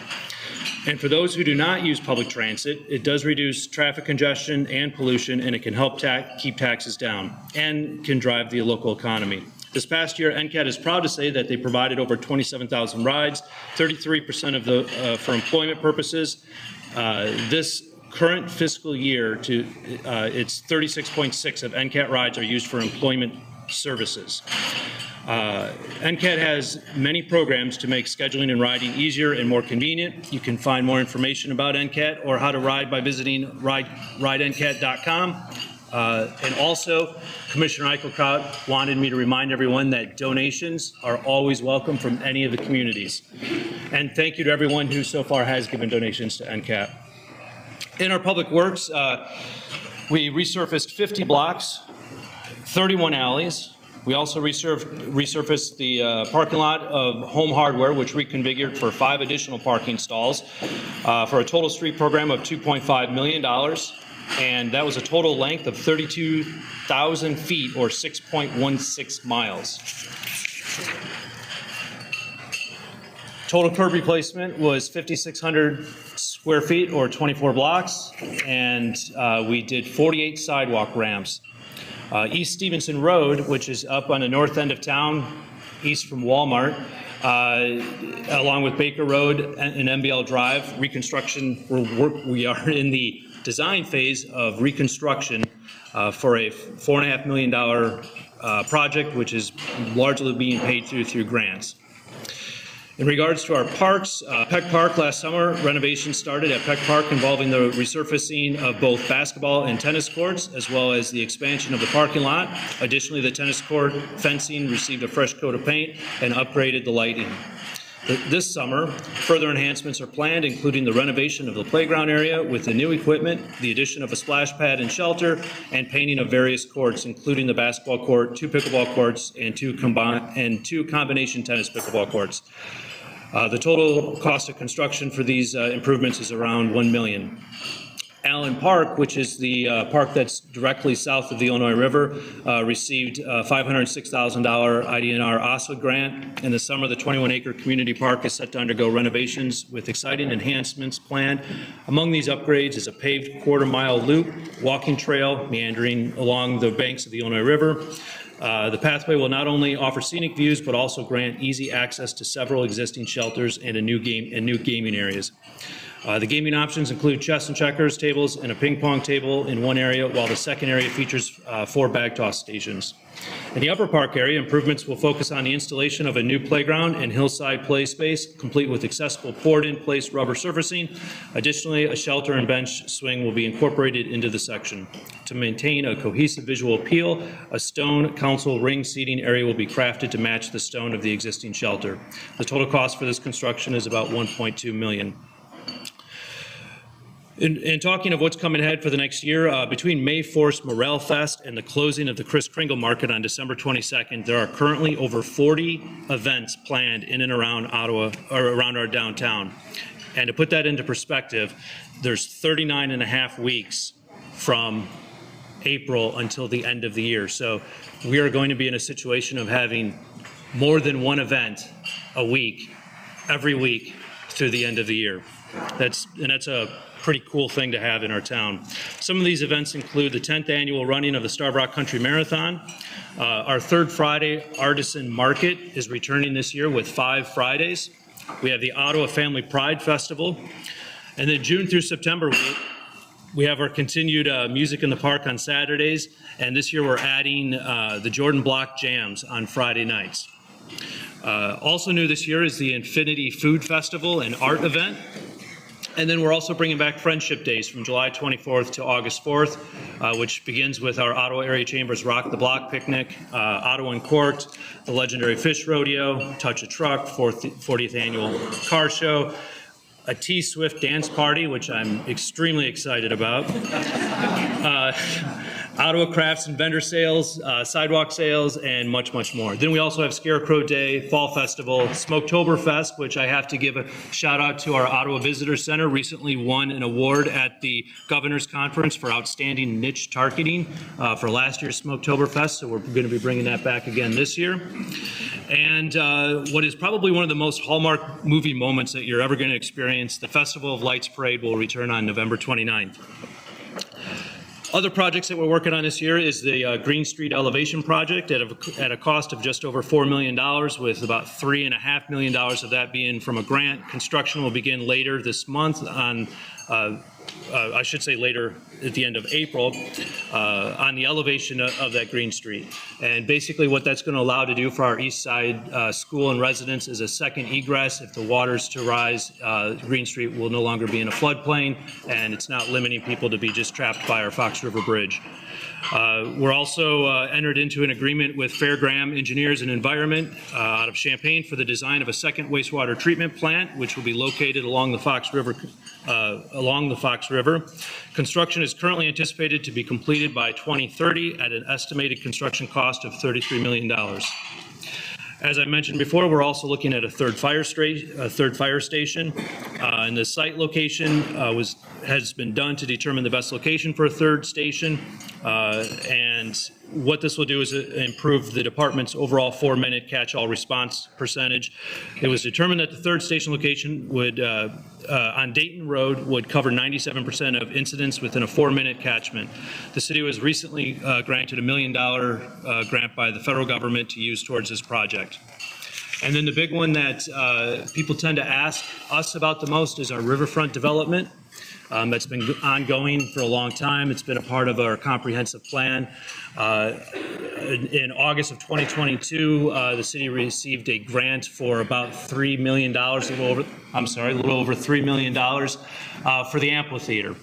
I: And for those who do not use public transit, it does reduce traffic congestion and pollution, and it can help keep taxes down and can drive the local economy. This past year, NCAT is proud to say that they provided over 27,000 rides, 33% of the for employment purposes. This current fiscal year, it's 36.6 of NCAT rides are used for employment services. NCAT has many programs to make scheduling and riding easier and more convenient. You can find more information about NCAT or how to ride by visiting ridencat.com. And also, Commissioner Eichelkraut wanted me to remind everyone that donations are always welcome from any of the communities. And thank you to everyone who so far has given donations to NCAT. In our public works, we resurfaced 50 blocks, 31 alleys. We also resurfaced the parking lot of Home Hardware, which reconfigured for 5 additional parking stalls for a total street program of $2.5 million. And that was a total length of 32,000 feet or 6.16 miles. Total curb replacement was 5,600 square feet or 24 blocks. And we did 48 sidewalk ramps. East Stevenson Road, which is up on the north end of town, east from Walmart, along with Baker Road and MBL Drive, reconstruction, we are in the design phase of reconstruction for a $4.5 million project, which is largely being paid through grants. In regards to our parks, Peck Park last summer, renovations started at Peck Park involving the resurfacing of both basketball and tennis courts, as well as the expansion of the parking lot. Additionally, the tennis court fencing received a fresh coat of paint and upgraded the lighting. This summer, further enhancements are planned, including the renovation of the playground area with the new equipment, the addition of a splash pad and shelter, and painting of various courts, including the basketball court, 2 pickleball courts, and 2 combination tennis pickleball courts. The total cost of construction for these improvements is around $1 million. Allen Park, which is the park that's directly south of the Illinois River, received a $506,000 IDNR OSSA grant. In the summer, the 21-acre community park is set to undergo renovations with exciting enhancements planned. Among these upgrades is a paved quarter-mile loop, walking trail meandering along the banks of the Illinois River. The pathway will not only offer scenic views, but also grant easy access to several existing shelters and new gaming areas. The gaming options include chess and checkers tables and a ping pong table in one area, while the second area features 4 bag toss stations. In the upper park area, improvements will focus on the installation of a new playground and hillside play space, complete with accessible poured-in-place rubber surfacing. Additionally, a shelter and bench swing will be incorporated into the section. To maintain a cohesive visual appeal, a stone council ring seating area will be crafted to match the stone of the existing shelter. The total cost for this construction is about $1.2 million. In talking of what's coming ahead for the next year, between May 4th Morel Fest and the closing of the Chris Kringle Market on December 22nd, there are currently over 40 events planned in and around Ottawa, or around our downtown. And to put that into perspective, there's 39 and a half weeks from April until the end of the year. So we are going to be in a situation of having more than one event a week, every week through the end of the year. That's a pretty cool thing to have in our town. Some of these events include the 10th annual running of the Starved Rock Country Marathon. Our third Friday Artisan Market is returning this year with 5 Fridays. We have the Ottawa Family Pride Festival. And then June through September, we have our continued Music in the Park on Saturdays. And this year we're adding the Jordan Block Jams on Friday nights. Also new this year is the Infinity Food Festival and Art event. And then we're also bringing back Friendship Days from July 24th to August 4th, which begins with our Ottawa Area Chambers Rock the Block Picnic, Ottawa Uncorked, the Legendary Fish Rodeo, Touch a Truck, 40th Annual Car Show, a T-Swift dance party, which I'm extremely excited about, Ottawa crafts and vendor sales, sidewalk sales, and much, much more. Then we also have Scarecrow Day, Fall Festival, Smoketoberfest, which I have to give a shout out to our Ottawa Visitor Center, recently won an award at the Governor's Conference for outstanding niche targeting for last year's Smoketoberfest, so we're going to be bringing that back again this year. And what is probably one of the most hallmark movie moments that you're ever going to experience, the Festival of Lights Parade will return on November 29th. Other projects that we're working on this year is the Green Street Elevation Project at a cost of just over $4 million, with about $3.5 million of that being from a grant. Construction will begin later this month on, I should say later at the end of April, on the elevation of that Green Street. And basically what that's going to allow to do for our east side school and residents is a second egress. If the water's to rise, Green Street will no longer be in a floodplain, and it's not limiting people to be just trapped by our Fox River Bridge. We're also entered into an agreement with Fairgram Engineers and Environment out of Champaign for the design of a second wastewater treatment plant, which will be located along the Fox River. Construction is currently anticipated to be completed by 2030 at an estimated construction cost of $33 million. As I mentioned before, we're also looking at a third fire station. And the site location has been done to determine the best location for a third station. And what this will do is improve the department's overall 4-minute catch-all response percentage. It was determined that the third station location would, on Dayton Road, would cover 97% of incidents within a 4-minute catchment. The city was recently granted a $1 million grant by the federal government to use towards this project. And then the big one that people tend to ask us about the most is our riverfront development. That's been ongoing for a long time. It's been a part of our comprehensive plan. In August of 2022, the city received a grant for about $3 million, a little over $3 million for the amphitheater.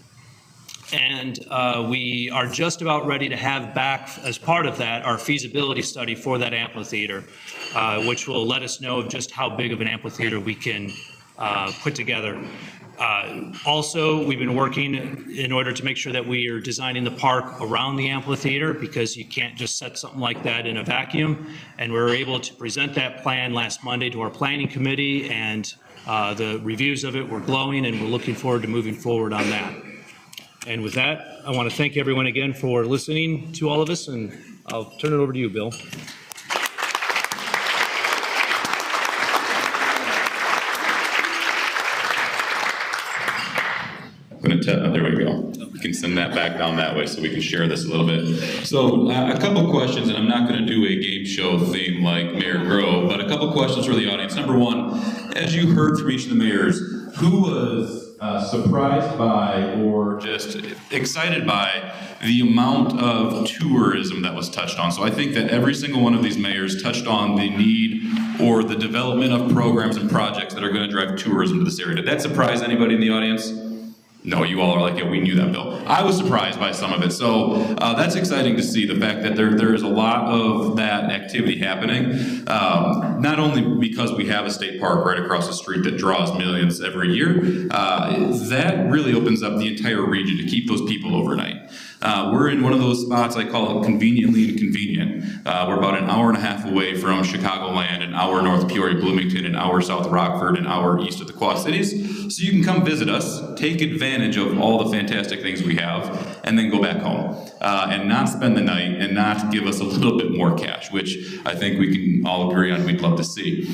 I: And we are just about ready to have back, as part of that, our feasibility study for that amphitheater, which will let us know just how big of an amphitheater we can put together. Also, we've been working in order to make sure that we are designing the park around the amphitheater, because you can't just set something like that in a vacuum. And we were able to present that plan last Monday to our planning committee, and the reviews of it were glowing, and we're looking forward to moving forward on that. And with that, I want to thank everyone again for listening to all of us, and I'll turn it over to you, Bill.
A: There we go. We can send that back down that way so we can share this a little bit. So a couple questions, and I'm not going to do a game show theme like Mayor Grove, but a couple questions for the audience. Number one, as you heard from each of the mayors, who was surprised by or just excited by the amount of tourism that was touched on? So I think that every single one of these mayors touched on the need or the development of programs and projects that are going to drive tourism to this area. Did that surprise anybody in the audience? No, you all are like, yeah, we knew that, Bill. I was surprised by some of it. So that's exciting to see, the fact that there is a lot of that activity happening, not only because we have a state park right across the street that draws millions every year, that really opens up the entire region to keep those people overnight. We're in one of those spots, I call it conveniently inconvenient. We're about an hour and a half away from Chicagoland, an hour north of Peoria, Bloomington, an hour south of Rockford, an hour east of the Quad Cities. So you can come visit us, take advantage of all the fantastic things we have, and then go back home. And not spend the night and not give us a little bit more cash, which I think we can all agree on we'd love to see.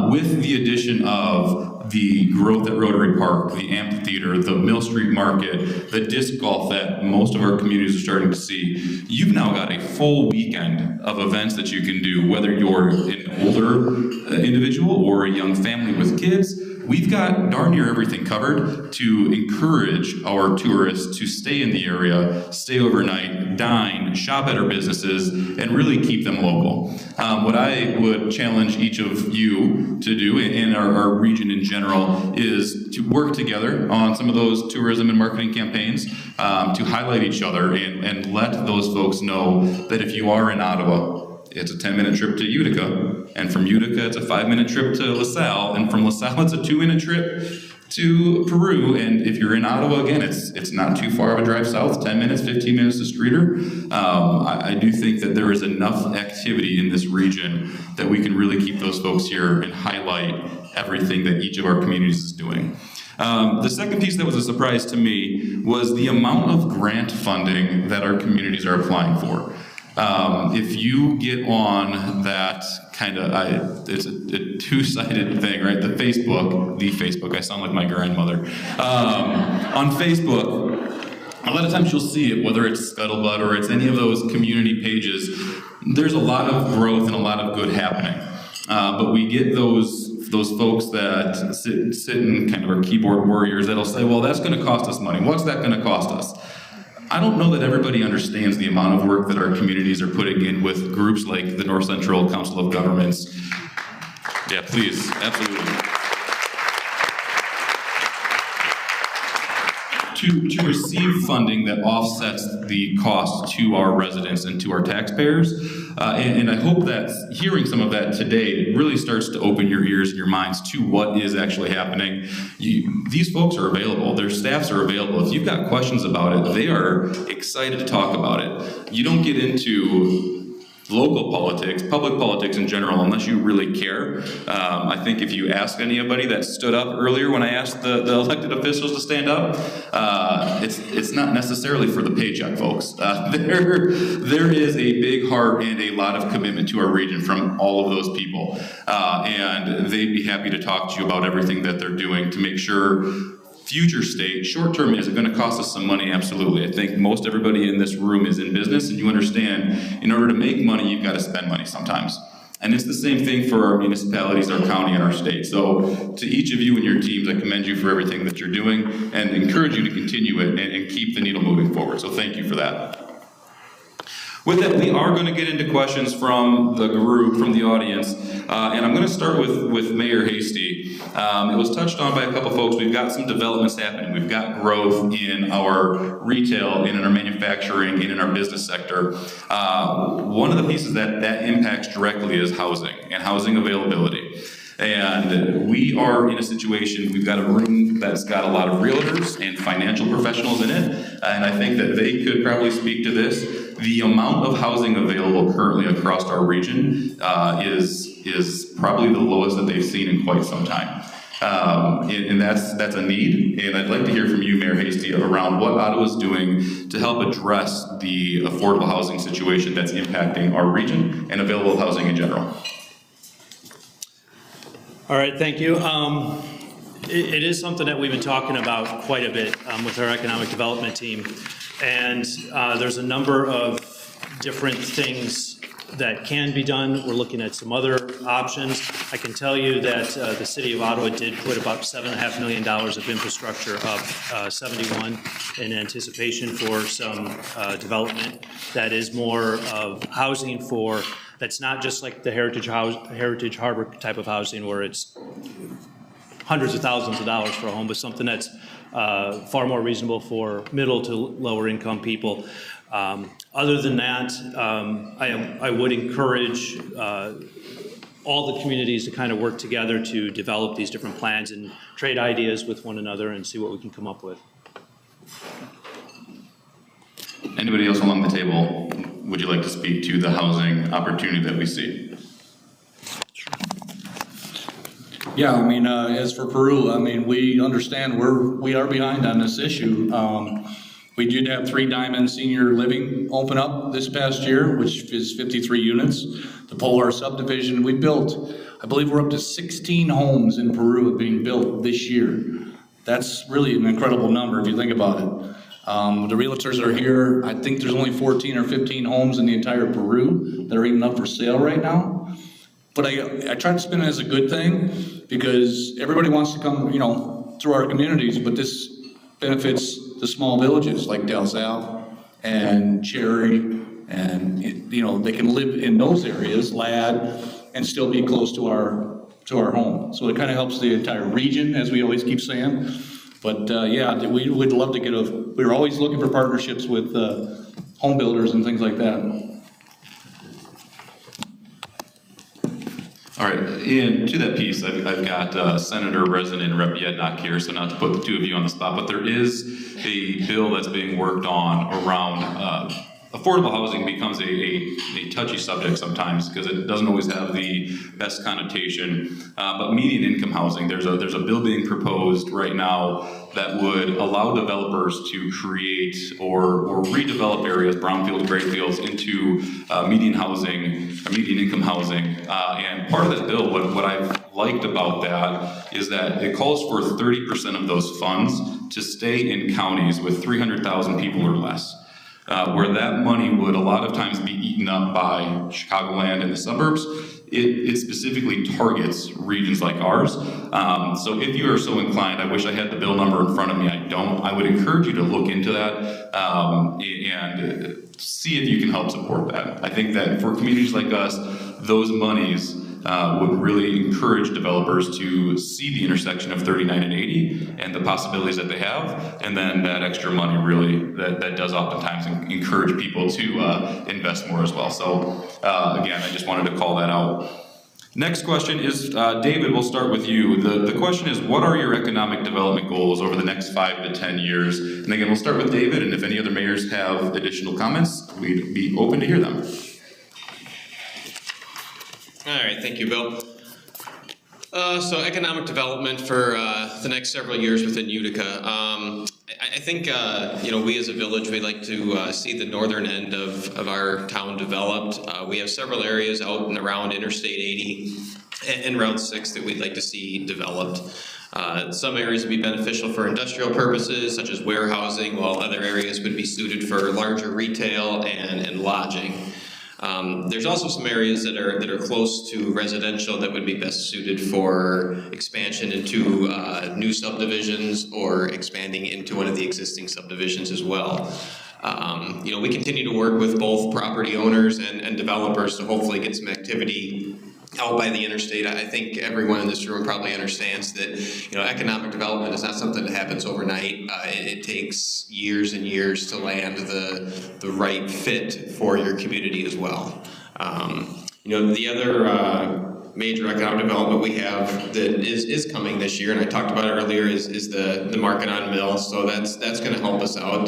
A: With the addition of the growth at Rotary Park, the amphitheater, the Mill Street Market, the disc golf that most of our communities are starting to see, you've now got a full weekend of events that you can do, whether you're an older individual or a young family with kids. We've got darn near everything covered to encourage our tourists to stay in the area, stay overnight, dine, shop at our businesses, and really keep them local. What I would challenge each of you to do, in our region in general, is to work together on some of those tourism and marketing campaigns, to highlight each other and let those folks know that if you are in Ottawa, it's a 10-minute trip to Utica, and from Utica it's a 5-minute trip to LaSalle, and from LaSalle it's a 2-minute trip to Peru, and if you're in Ottawa, again, it's not too far of a drive south, 10 minutes, 15 minutes to Streator. I do think that there is enough activity in this region that we can really keep those folks here and highlight everything that each of our communities is doing. The second piece that was a surprise to me was the amount of grant funding that our communities are applying for. If you get on that kind of, it's a two-sided thing, right? The Facebook, I sound like my grandmother. On Facebook, a lot of times you'll see it, whether it's Scuttlebutt or it's any of those community pages, there's a lot of growth and a lot of good happening. But we get those folks that sit in kind of our keyboard warriors that'll say, well, that's gonna cost us money. What's that gonna cost us? I don't know that everybody understands the amount of work that our communities are putting in with groups like the North Central Council of Governments. Yeah, please, absolutely. To receive funding that offsets the cost to our residents and to our taxpayers. And I hope that hearing some of that today really starts to open your ears and your minds to what is actually happening. These folks are available, their staffs are available. If you've got questions about it, they are excited to talk about it. You don't get into local politics, public politics in general, unless you really care. I think if you ask anybody that stood up earlier when I asked the elected officials to stand up, it's not necessarily for the paycheck, folks. There is a big heart and a lot of commitment to our region from all of those people. And they'd be happy to talk to you about everything that they're doing to make sure future state, short term, is it going to cost us some money? Absolutely. I think most everybody in this room is in business, and you understand in order to make money, you've got to spend money sometimes. And it's the same thing for our municipalities, our county, and our state. So to each of you and your teams, I commend you for everything that you're doing and encourage you to continue it and keep the needle moving forward. So thank you for that. With that, we are going to get into questions from the group, from the audience, and I'm going to start with Mayor Hasty. It was touched on by a couple folks. We've got some developments happening. We've got growth in our retail, in our manufacturing, and in our business sector. One of the pieces that impacts directly is housing and housing availability. And we are in a situation, we've got a room that's got a lot of realtors and financial professionals in it, and I think that they could probably speak to this. The amount of housing available currently across our region is probably the lowest that they've seen in quite some time. And that's a need, and I'd like to hear from you, Mayor Hasty, around what Ottawa's doing to help address the affordable housing situation that's impacting our region and available housing in general.
I: All right, thank you. It is something that we've been talking about quite a bit with our economic development team. And there's a number of different things that can be done. We're looking at some other options. I can tell you that the City of Ottawa did put about $7.5 million of infrastructure up 71 in anticipation for some development that is more of housing for, that's not just like the Heritage Harbor type of housing where it's hundreds of thousands of dollars for a home, but something that's far more reasonable for middle to lower income people. Other than that, I would encourage all the communities to kind of work together to develop these different plans and trade ideas with one another and see what we can come up with.
A: Anybody else along the table, would you like to speak to the housing opportunity that we see?
D: Yeah, I mean, as for Peru, I mean, we understand we are behind on this issue. We did have 3 Diamond Senior Living open up this past year, which is 53 units. The Polar subdivision, we built, I believe we're up to 16 homes in Peru being built this year. That's really an incredible number if you think about it. The realtors that are here, I think there's only 14 or 15 homes in the entire Peru that are even up for sale right now. But I try to spin it as a good thing because everybody wants to come, you know, through our communities, but this benefits the small villages like LaSalle and Cherry, and you know, they can live in those areas, Ladd, and still be close to our home. So it kind of helps the entire region, as we always keep saying. But yeah, we would love to get we're always looking for partnerships with home builders and things like that.
A: All right, and to that piece, I've got Senator Resident Rep Yednock here, so not to put the two of you on the spot, but there is a bill that's being worked on around affordable housing becomes a touchy subject sometimes because it doesn't always have the best connotation. But median income housing, there's a bill being proposed right now that would allow developers to create or redevelop areas, brownfield, grayfields, into median housing, median income housing. And part of that bill, what I've liked about that is that it calls for 30% of those funds to stay in counties with 300,000 people or less. Where that money would a lot of times be eaten up by Chicagoland and the suburbs, it specifically targets regions like ours. So if you are so inclined, I wish I had the bill number in front of me, I don't. I would encourage you to look into that and see if you can help support that. I think that for communities like us, those monies would really encourage developers to see the intersection of 39 and 80 and the possibilities that they have, and then that extra money really, that does oftentimes encourage people to invest more as well. So again, I just wanted to call that out. Next question is, David, we'll start with you. The question is, what are your economic development goals over the next 5 to 10 years? And again, we'll start with David, and if any other mayors have additional comments, we'd be open to hear them.
G: All right, thank you, Bill. So economic development for the next several years within Utica. I think, we as a village, we like to see the northern end of our town developed. We have several areas out and around Interstate 80 and Route 6 that we'd like to see developed. Some areas would be beneficial for industrial purposes, such as warehousing, while other areas would be suited for larger retail and lodging. There's also some areas that are close to residential that would be best suited for expansion into new subdivisions or expanding into one of the existing subdivisions as well. We continue to work with both property owners and developers to hopefully get some activity out by the interstate. I think everyone in this room probably understands that, economic development is not something that happens overnight. It takes years and years to land the right fit for your community as well. The other major economic development we have that is coming this year, and I talked about it earlier, is the market on Mill. So that's going to help us out.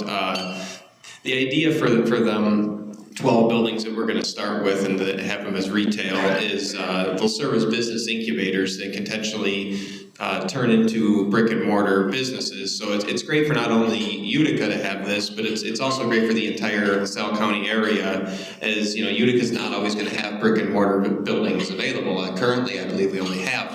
G: The idea for them 12 buildings that we're going to start with and that have them as retail is they'll serve as business incubators that can potentially turn into brick and mortar businesses. So it's great for not only Utica to have this, but it's also great for the entire LaSalle County area, as Utica's not always going to have brick and mortar buildings available. Currently, I believe we only have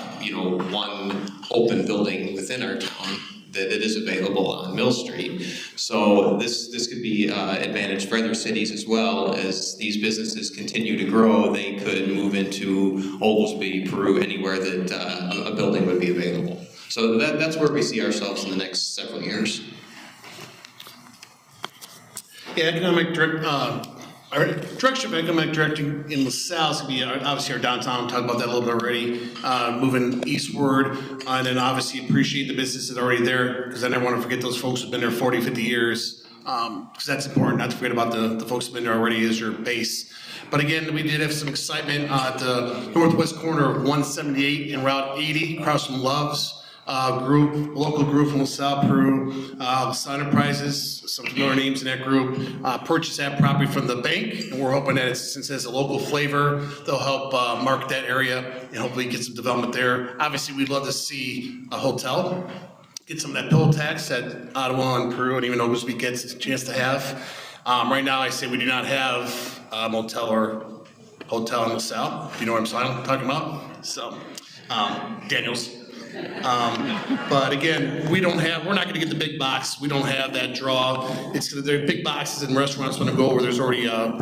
G: one open building within our town that it is available on Mill Street. So this could be advantage for other cities as well. As these businesses continue to grow, they could move into Oglesby, Peru, anywhere that a building would be available. So that's where we see ourselves in the next several years.
F: Yeah, direction of economic directing in LaSalle is going to be obviously our downtown. Talked about that a little bit already. Moving eastward, and then obviously appreciate the businesses already there, because I never want to forget those folks who've been there 40, 50 years, because that's important. Not to forget about the folks who've been there already as your base. But again, we did have some excitement at the northwest corner of 178 and Route 80, across from Love's. Local group from LaSalle, Peru, LaSalle Enterprises, some familiar names in that group, purchased that property from the bank, and we're hoping that since it has a local flavor, they'll help market that area and hopefully get some development there. Obviously, we'd love to see a hotel, get some of that pillow tax that Ottawa and Peru and even Oglesby gets a chance to have. Right now, I say we do not have a motel or hotel in LaSalle, if you know what I'm talking about. So, Daniels. But again, we're not going to get the big box. We don't have that draw. There are big boxes and restaurants want to go where there's already a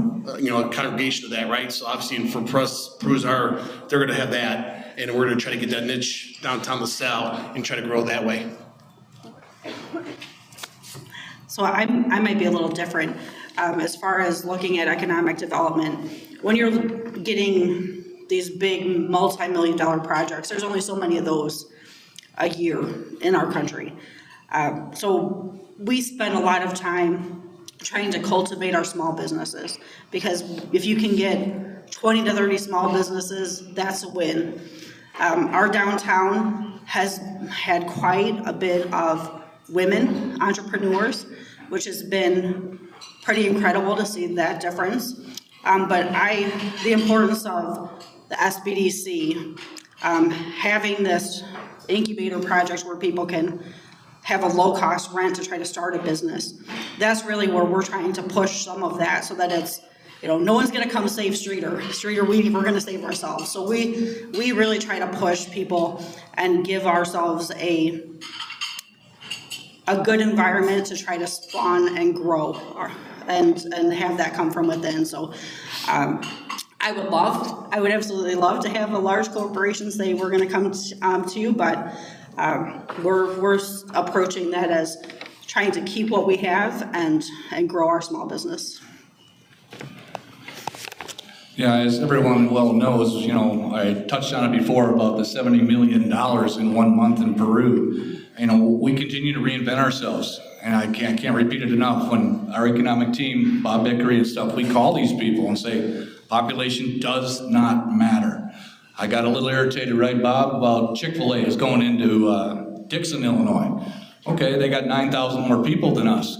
F: congregation of that, right? So obviously, for Peru's they're going to have that, and we're going to try to get that niche downtown LaSalle and try to grow that way.
E: So I might be a little different as far as looking at economic development. When you're getting these big multi-million-dollar projects, there's only so many of those a year in our country. So we spend a lot of time trying to cultivate our small businesses, because if you can get 20 to 30 small businesses, that's a win. Our downtown has had quite a bit of women entrepreneurs, which has been pretty incredible to see that difference. But the importance of the SBDC, having this incubator project where people can have a low-cost rent to try to start a business. That's really where we're trying to push some of that so that it's, no one's gonna come save Streator. Streator, we're gonna save ourselves. So we really try to push people and give ourselves a good environment to try to spawn and grow and have that come from within. So I would absolutely love to have a large corporation say we're gonna come to you, but we're approaching that as trying to keep what we have and grow our small business.
D: Yeah, as everyone well knows, I touched on it before about the $70 million in 1 month in Peru. We continue to reinvent ourselves, and I can't repeat it enough. When our economic team, Bob Bickery and stuff, we call these people and say, population does not matter. I got a little irritated, right, Bob, about Chick-fil-A is going into Dixon, Illinois. Okay, they got 9,000 more people than us.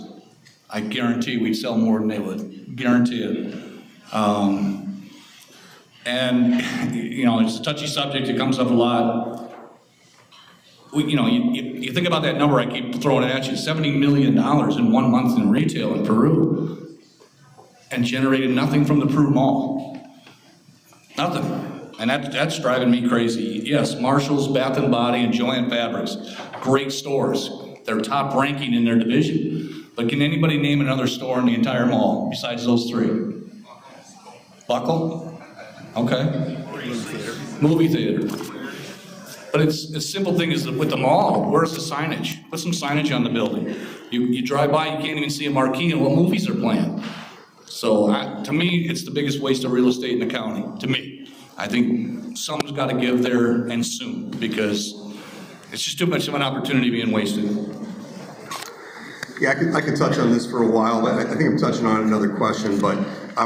D: I guarantee we'd sell more than they would. Guarantee it. And, it's a touchy subject. It comes up a lot. You think about that number I keep throwing it at you, $70 million in 1 month in retail in Peru, and generated nothing from the Peru Mall. Nothing. And that's driving me crazy. Yes, Marshall's, Bath & Body, and Joann Fabrics, great stores. They're top ranking in their division. But can anybody name another store in the entire mall besides those three? Buckle? Okay. Movie theater. But it's a simple thing is with the mall, where's the signage? Put some signage on the building. You drive by, you can't even see a marquee and what movies are playing. So to me, it's the biggest waste of real estate in the county, to me. I think someone's got to give there and soon because it's just too much of an opportunity being wasted.
C: Yeah, I could touch on this for a while. I think I'm touching on another question, but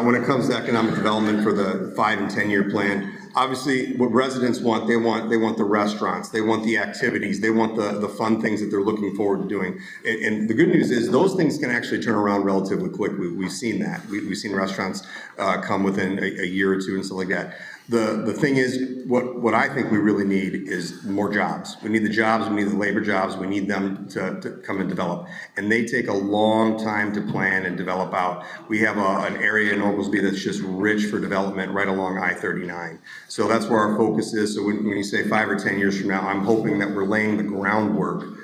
C: when it comes to economic development for the 5 and 10-year plan, obviously what residents want, they want the restaurants, they want the activities, they want the fun things that they're looking forward to doing. And the good news is those things can actually turn around relatively quickly. We've seen that. We've seen restaurants come within a year or two and stuff like that. The thing is, what I think we really need is more jobs. We need the jobs, we need the labor jobs, we need them to come and develop. And they take a long time to plan and develop out. We have an area in Oglesby that's just rich for development right along I-39. So that's where our focus is. So when you say 5 or 10 years from now, I'm hoping that we're laying the groundwork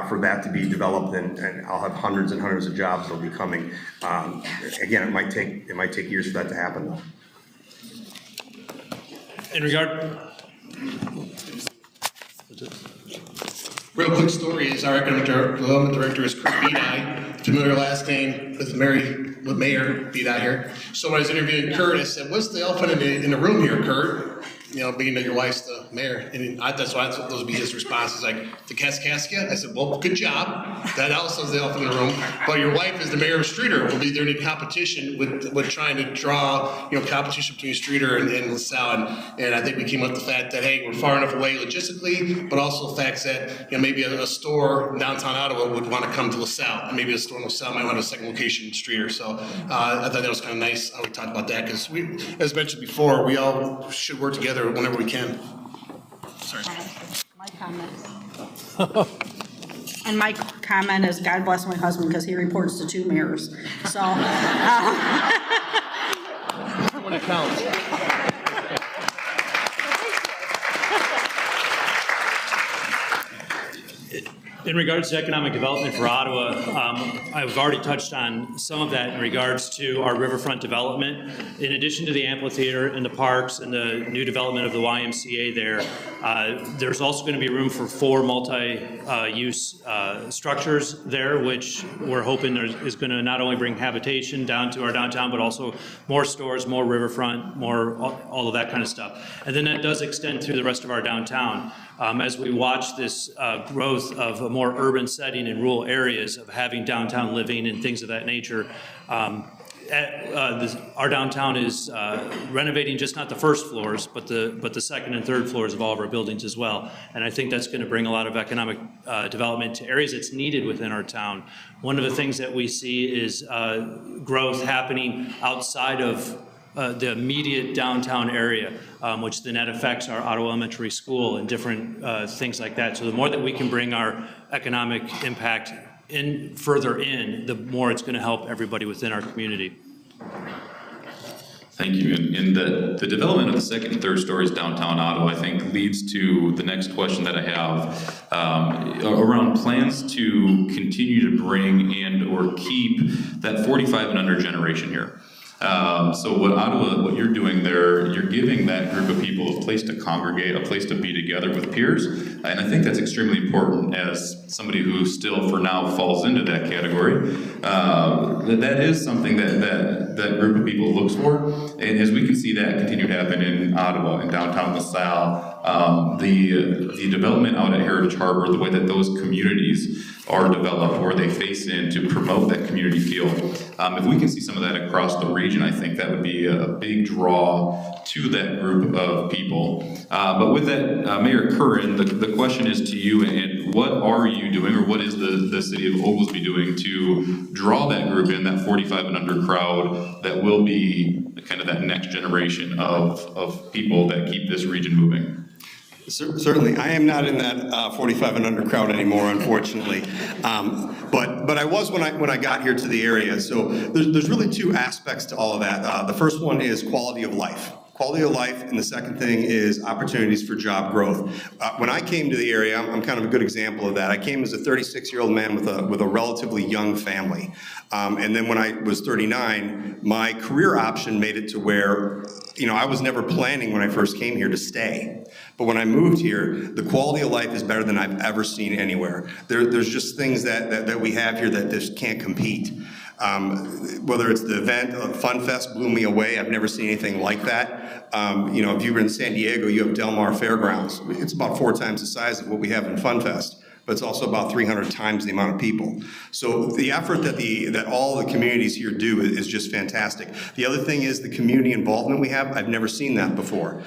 C: for that to be developed, and I'll have hundreds and hundreds of jobs that'll be coming. Again, it might take years for that to happen though.
I: In regard,
F: real quick story is our economic development director is Kurt Beedeye, familiar last name with Mayor Beedeye here. So when I was interviewing Kurt, I said, "What's the elephant in the room here, Kurt?" Being that your wife's the mayor, and that's why those would be his responses, like the Kaskaskia. I said, "Well, good job. That also is the elephant in the room. But your wife is the mayor of Streator. Will be there in competition with trying to draw, competition between Streator and LaSalle. And I think we came up with the fact that hey, we're far enough away logistically, but also the fact that maybe a store in downtown Ottawa would want to come to LaSalle, and maybe a store in LaSalle might want a second location in Streator. So I thought that was kind of nice how we talked about that because we, as mentioned before, we all should work together whenever we can. Sorry.
E: My comment. And my comment is, God bless my husband because he reports to 2 mayors. So.
G: When it counts.
I: in regards to economic development for Ottawa, I've already touched on some of that in regards to our riverfront development. In addition to the amphitheater and the parks and the new development of the YMCA there's also going to be room for 4 multi-use structures there, which we're hoping is going to not only bring habitation down to our downtown, but also more stores, more riverfront, more all of that kind of stuff. And then that does extend through the rest of our downtown. As we watch this growth of a more urban setting in rural areas, of having downtown living and things of that nature, our downtown is renovating just not the first floors, but the second and third floors of all of our buildings as well. And I think that's going to bring a lot of economic development to areas that's needed within our town. One of the things that we see is growth happening outside of the immediate downtown area, which then that affects our Ottawa Elementary School and different things like that. So the more that we can bring our economic impact in further in, the more it's going to help everybody within our community.
A: Thank you. And the development of the second and third stories downtown Ottawa, I think, leads to the next question that I have around plans to continue to bring and or keep that 45 and under generation here. So what you're doing there, you're giving that group of people a place to congregate, a place to be together with peers, and I think that's extremely important as somebody who still for now falls into that category. That is something that group of people looks for, and as we can see that continue to happen in Ottawa and downtown LaSalle, the development out at Heritage Harbor, the way that those communities are developed, where they face in to promote that community feel. If we can see some of that across the region, I think that would be a big draw to that group of people. But with that, Mayor Curran, the question is to you, and what are you doing, or what is the city of Oglesby doing to draw that group in, that 45 and under crowd that will be kind of that next generation of people that keep this region moving?
C: Certainly, I am not in that 45 and under crowd anymore, unfortunately. But I was when I got here to the area. So there's really two aspects to all of that. The first one is quality of life. Quality of life, and the second thing is opportunities for job growth. When I came to the area, I'm kind of a good example of that. I came as a 36-year-old man with a relatively young family. And then when I was 39, my career option made it to where, I was never planning when I first came here to stay. But when I moved here, the quality of life is better than I've ever seen anywhere. There's just things that we have here that just can't compete. Whether it's the event, Fun Fest blew me away. I've never seen anything like that. If you were in San Diego, you have Del Mar Fairgrounds. It's about 4 times the size of what we have in Fun Fest, but it's also about 300 times the amount of people. So the effort that all the communities here do is just fantastic. The other thing is the community involvement we have. I've never seen that before.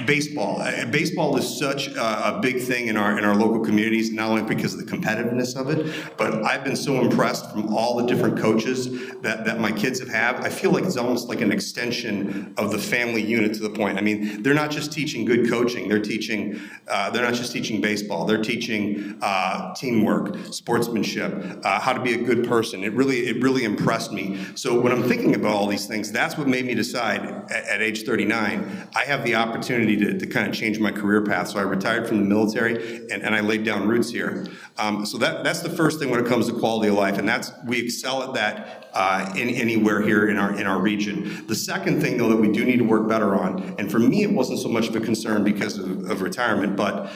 C: Baseball. Baseball is such a big thing in our local communities, not only because of the competitiveness of it, but I've been so impressed from all the different coaches that my kids have. I feel like it's almost like an extension of the family unit to the point. I mean, they're not just teaching good coaching. They're not just teaching baseball. They're teaching teamwork, sportsmanship, how to be a good person. It really impressed me. So when I'm thinking about all these things, that's what made me decide at age 39, I have the opportunity to kind of change my career path. So I retired from the military and I laid down roots here. So that's the first thing when it comes to quality of life, and we excel at that anywhere here in our region. The second thing, though, that we do need to work better on, and for me it wasn't so much of a concern because of retirement, but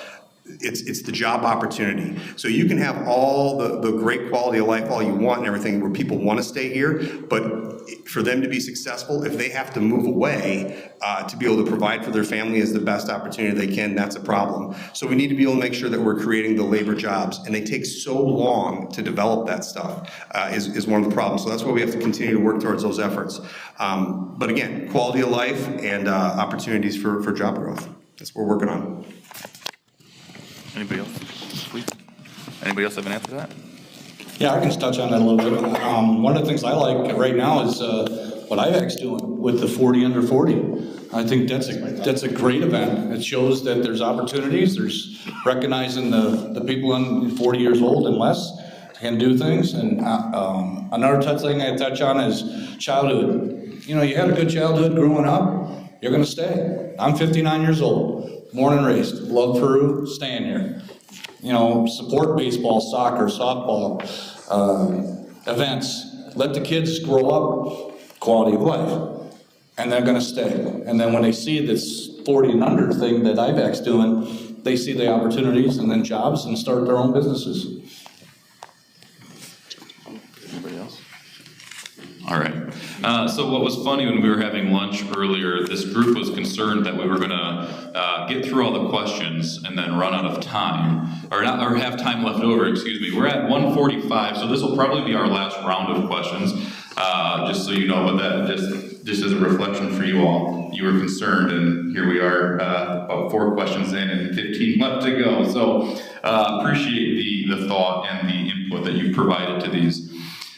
C: it's the job opportunity. So you can have all the great quality of life all you want and everything where people want to stay here, but for them to be successful, if they have to move away to be able to provide for their family as the best opportunity they can, that's a problem. So we need to be able to make sure that we're creating the labor jobs, and they take so long to develop that stuff is one of the problems. So that's why we have to continue to work towards those efforts. But again, quality of life and opportunities for job growth. That's what we're working on.
A: Anybody else? Please. Anybody else have an answer to that?
D: Yeah, I can just touch on that a little bit. One of the things I like right now is what IVAC's doing with the 40 under 40. I think that's a great event. It shows that there's opportunities. There's recognizing the people in 40 years old and less can do things. And another thing I touch on is childhood. You had a good childhood growing up, you're going to stay. I'm 59 years old. Born and raised, love Peru, staying here. Support baseball, soccer, softball, events. Let the kids grow up, quality of life, and they're going to stay. And then when they see this 40 and under thing that IVAC's doing, they see the opportunities and then jobs and start their own businesses.
A: Anybody else? All right. So what was funny when we were having lunch earlier, this group was concerned that we were going to get through all the questions and then run out of time, or have time left over, excuse me. We're at 1:45, so this will probably be our last round of questions.
J: Just so you know, but that just as a reflection for you all, you were concerned, and here we are, about 4 questions in and 15 left to go. So appreciate the thought and the input that you've provided to these.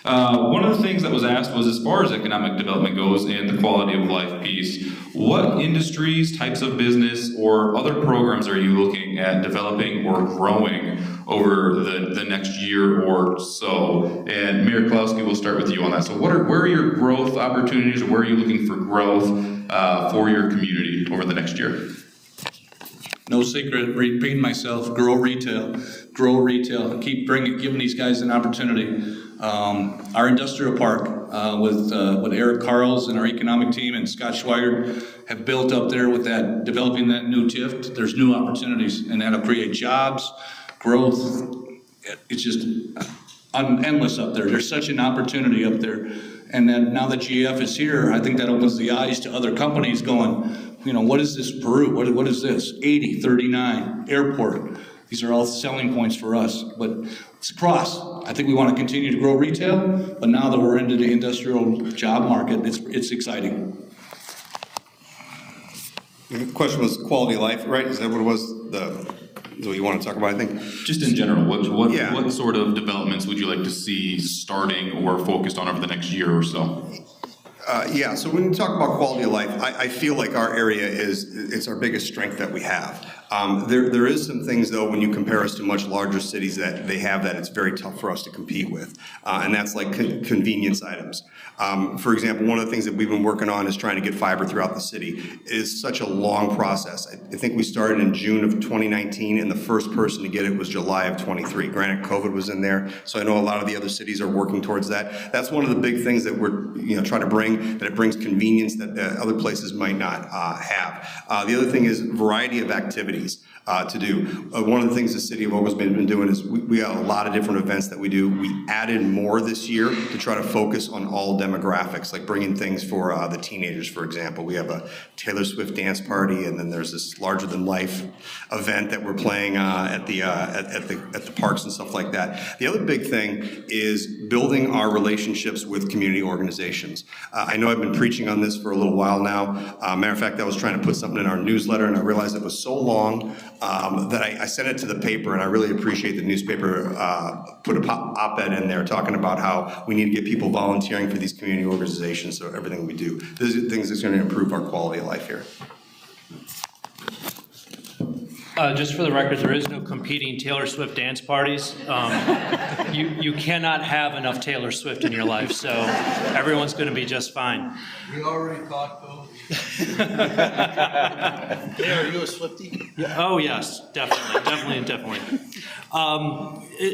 J: One of the things that was asked was, as far as economic development goes and the quality of life piece, what industries, types of business, or other programs are you looking at developing or growing over the next year or so? And Mayor Klowski, we'll start with you on that. So where are your growth opportunities, or where are you looking for growth for your community over the next year?
D: No secret, repeating myself, grow retail, keep giving these guys an opportunity. Our industrial park with Eric Carls and our economic team and Scott Schweiger have built up there with that, developing that new TIF. There's new opportunities, and that'll create jobs, growth. It's just endless up there. There's such an opportunity up there. And then now that GF is here, I think that opens the eyes to other companies going, you know, what is this Peru? What is this? 80, 39, airport. These are all selling points for us, but it's across. I think we want to continue to grow retail, but now that we're into the industrial job market, it's exciting.
C: The question was quality of life, right? Is that what it was? Is what you want to talk about, I think?
J: Just in general, what sort of developments would you like to see starting or focused on over the next year or so?
C: Yeah, so when you talk about quality of life, I feel like our area it's our biggest strength that we have. There is some things, though, when you compare us to much larger cities that they have that it's very tough for us to compete with, and that's like convenience items. For example, one of the things that we've been working on is trying to get fiber throughout the city. It is such a long process. I think we started in June of 2019, and the first person to get it was July of 23. Granted, COVID was in there, so I know a lot of the other cities are working towards that. That's one of the big things that we're trying to bring, that it brings convenience that other places might not have. The other thing is variety of activities to do. One of the things the city of Oglesby has been doing is we got a lot of different events that we do. We added more this year to try to focus on all demographics, like bringing things for the teenagers, for example. We have a Taylor Swift dance party, and then there's this larger than life event that we're playing at the parks and stuff like that. The other big thing is building our relationships with community organizations. I know I've been preaching on this for a little while now. Matter of fact, I was trying to put something in our newsletter, and I realized it was so long that I sent it to the paper, and I really appreciate the newspaper put a op-ed in there talking about how we need to get people volunteering for these community organizations, so everything we do. These are things that's going to improve our quality of life here.
I: Just for the record, there is no competing Taylor Swift dance parties. You cannot have enough Taylor Swift in your life, so everyone's going to be just fine.
H: We already talked though. Yeah, are you a Swiftie?
I: Yeah, oh yes, definitely.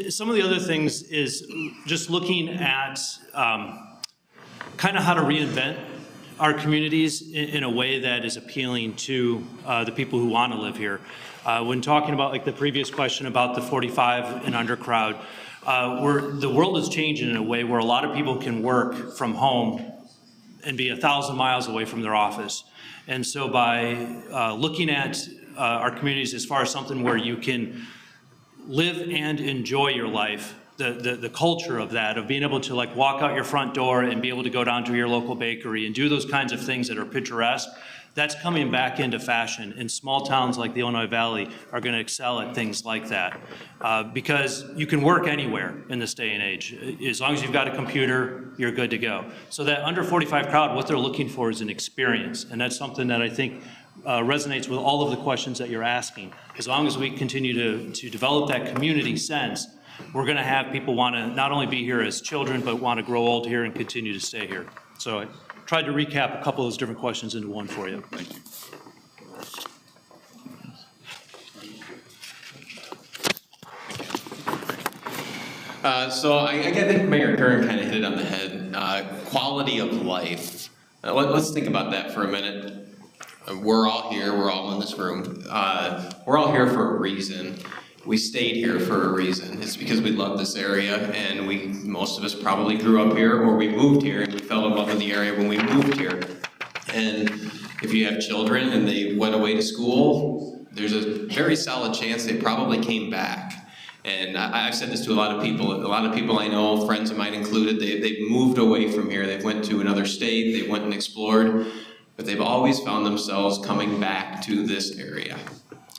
I: Some of the other things is just looking at kind of how to reinvent our communities in a way that is appealing to the people who want to live here. When talking about like the previous question about the 45 and under crowd, the world is changing in a way where a lot of people can work from home and be 1,000 miles away from their office. And so by looking at our communities as far as something where you can live and enjoy your life, the culture of that, of being able to like walk out your front door and be able to go down to your local bakery and do those kinds of things that are picturesque, that's coming back into fashion. And small towns like the Illinois Valley are going to excel at things like that because you can work anywhere in this day and age. As long as you've got a computer, you're good to go. So that under 45 crowd, what they're looking for is an experience. And that's something that I think resonates with all of the questions that you're asking. As long as we continue to develop that community sense, we're going to have people want to not only be here as children, but want to grow old here and continue to stay here. So I tried to recap a couple of those different questions into one for you. Thank you.
G: So I think Mayor Kern kind of hit it on the head. Quality of life. Let's think about that for a minute. We're all here. We're all in this room. We're all here for a reason. We stayed here for a reason. It's because we love this area, and most of us probably grew up here, or we moved here and we fell in love with the area when we moved here. And if you have children and they went away to school, there's a very solid chance they probably came back. And I've said this to a lot of people. A lot of people I know, friends of mine included, they've moved away from here. They've went to another state, they went and explored, but they've always found themselves coming back to this area.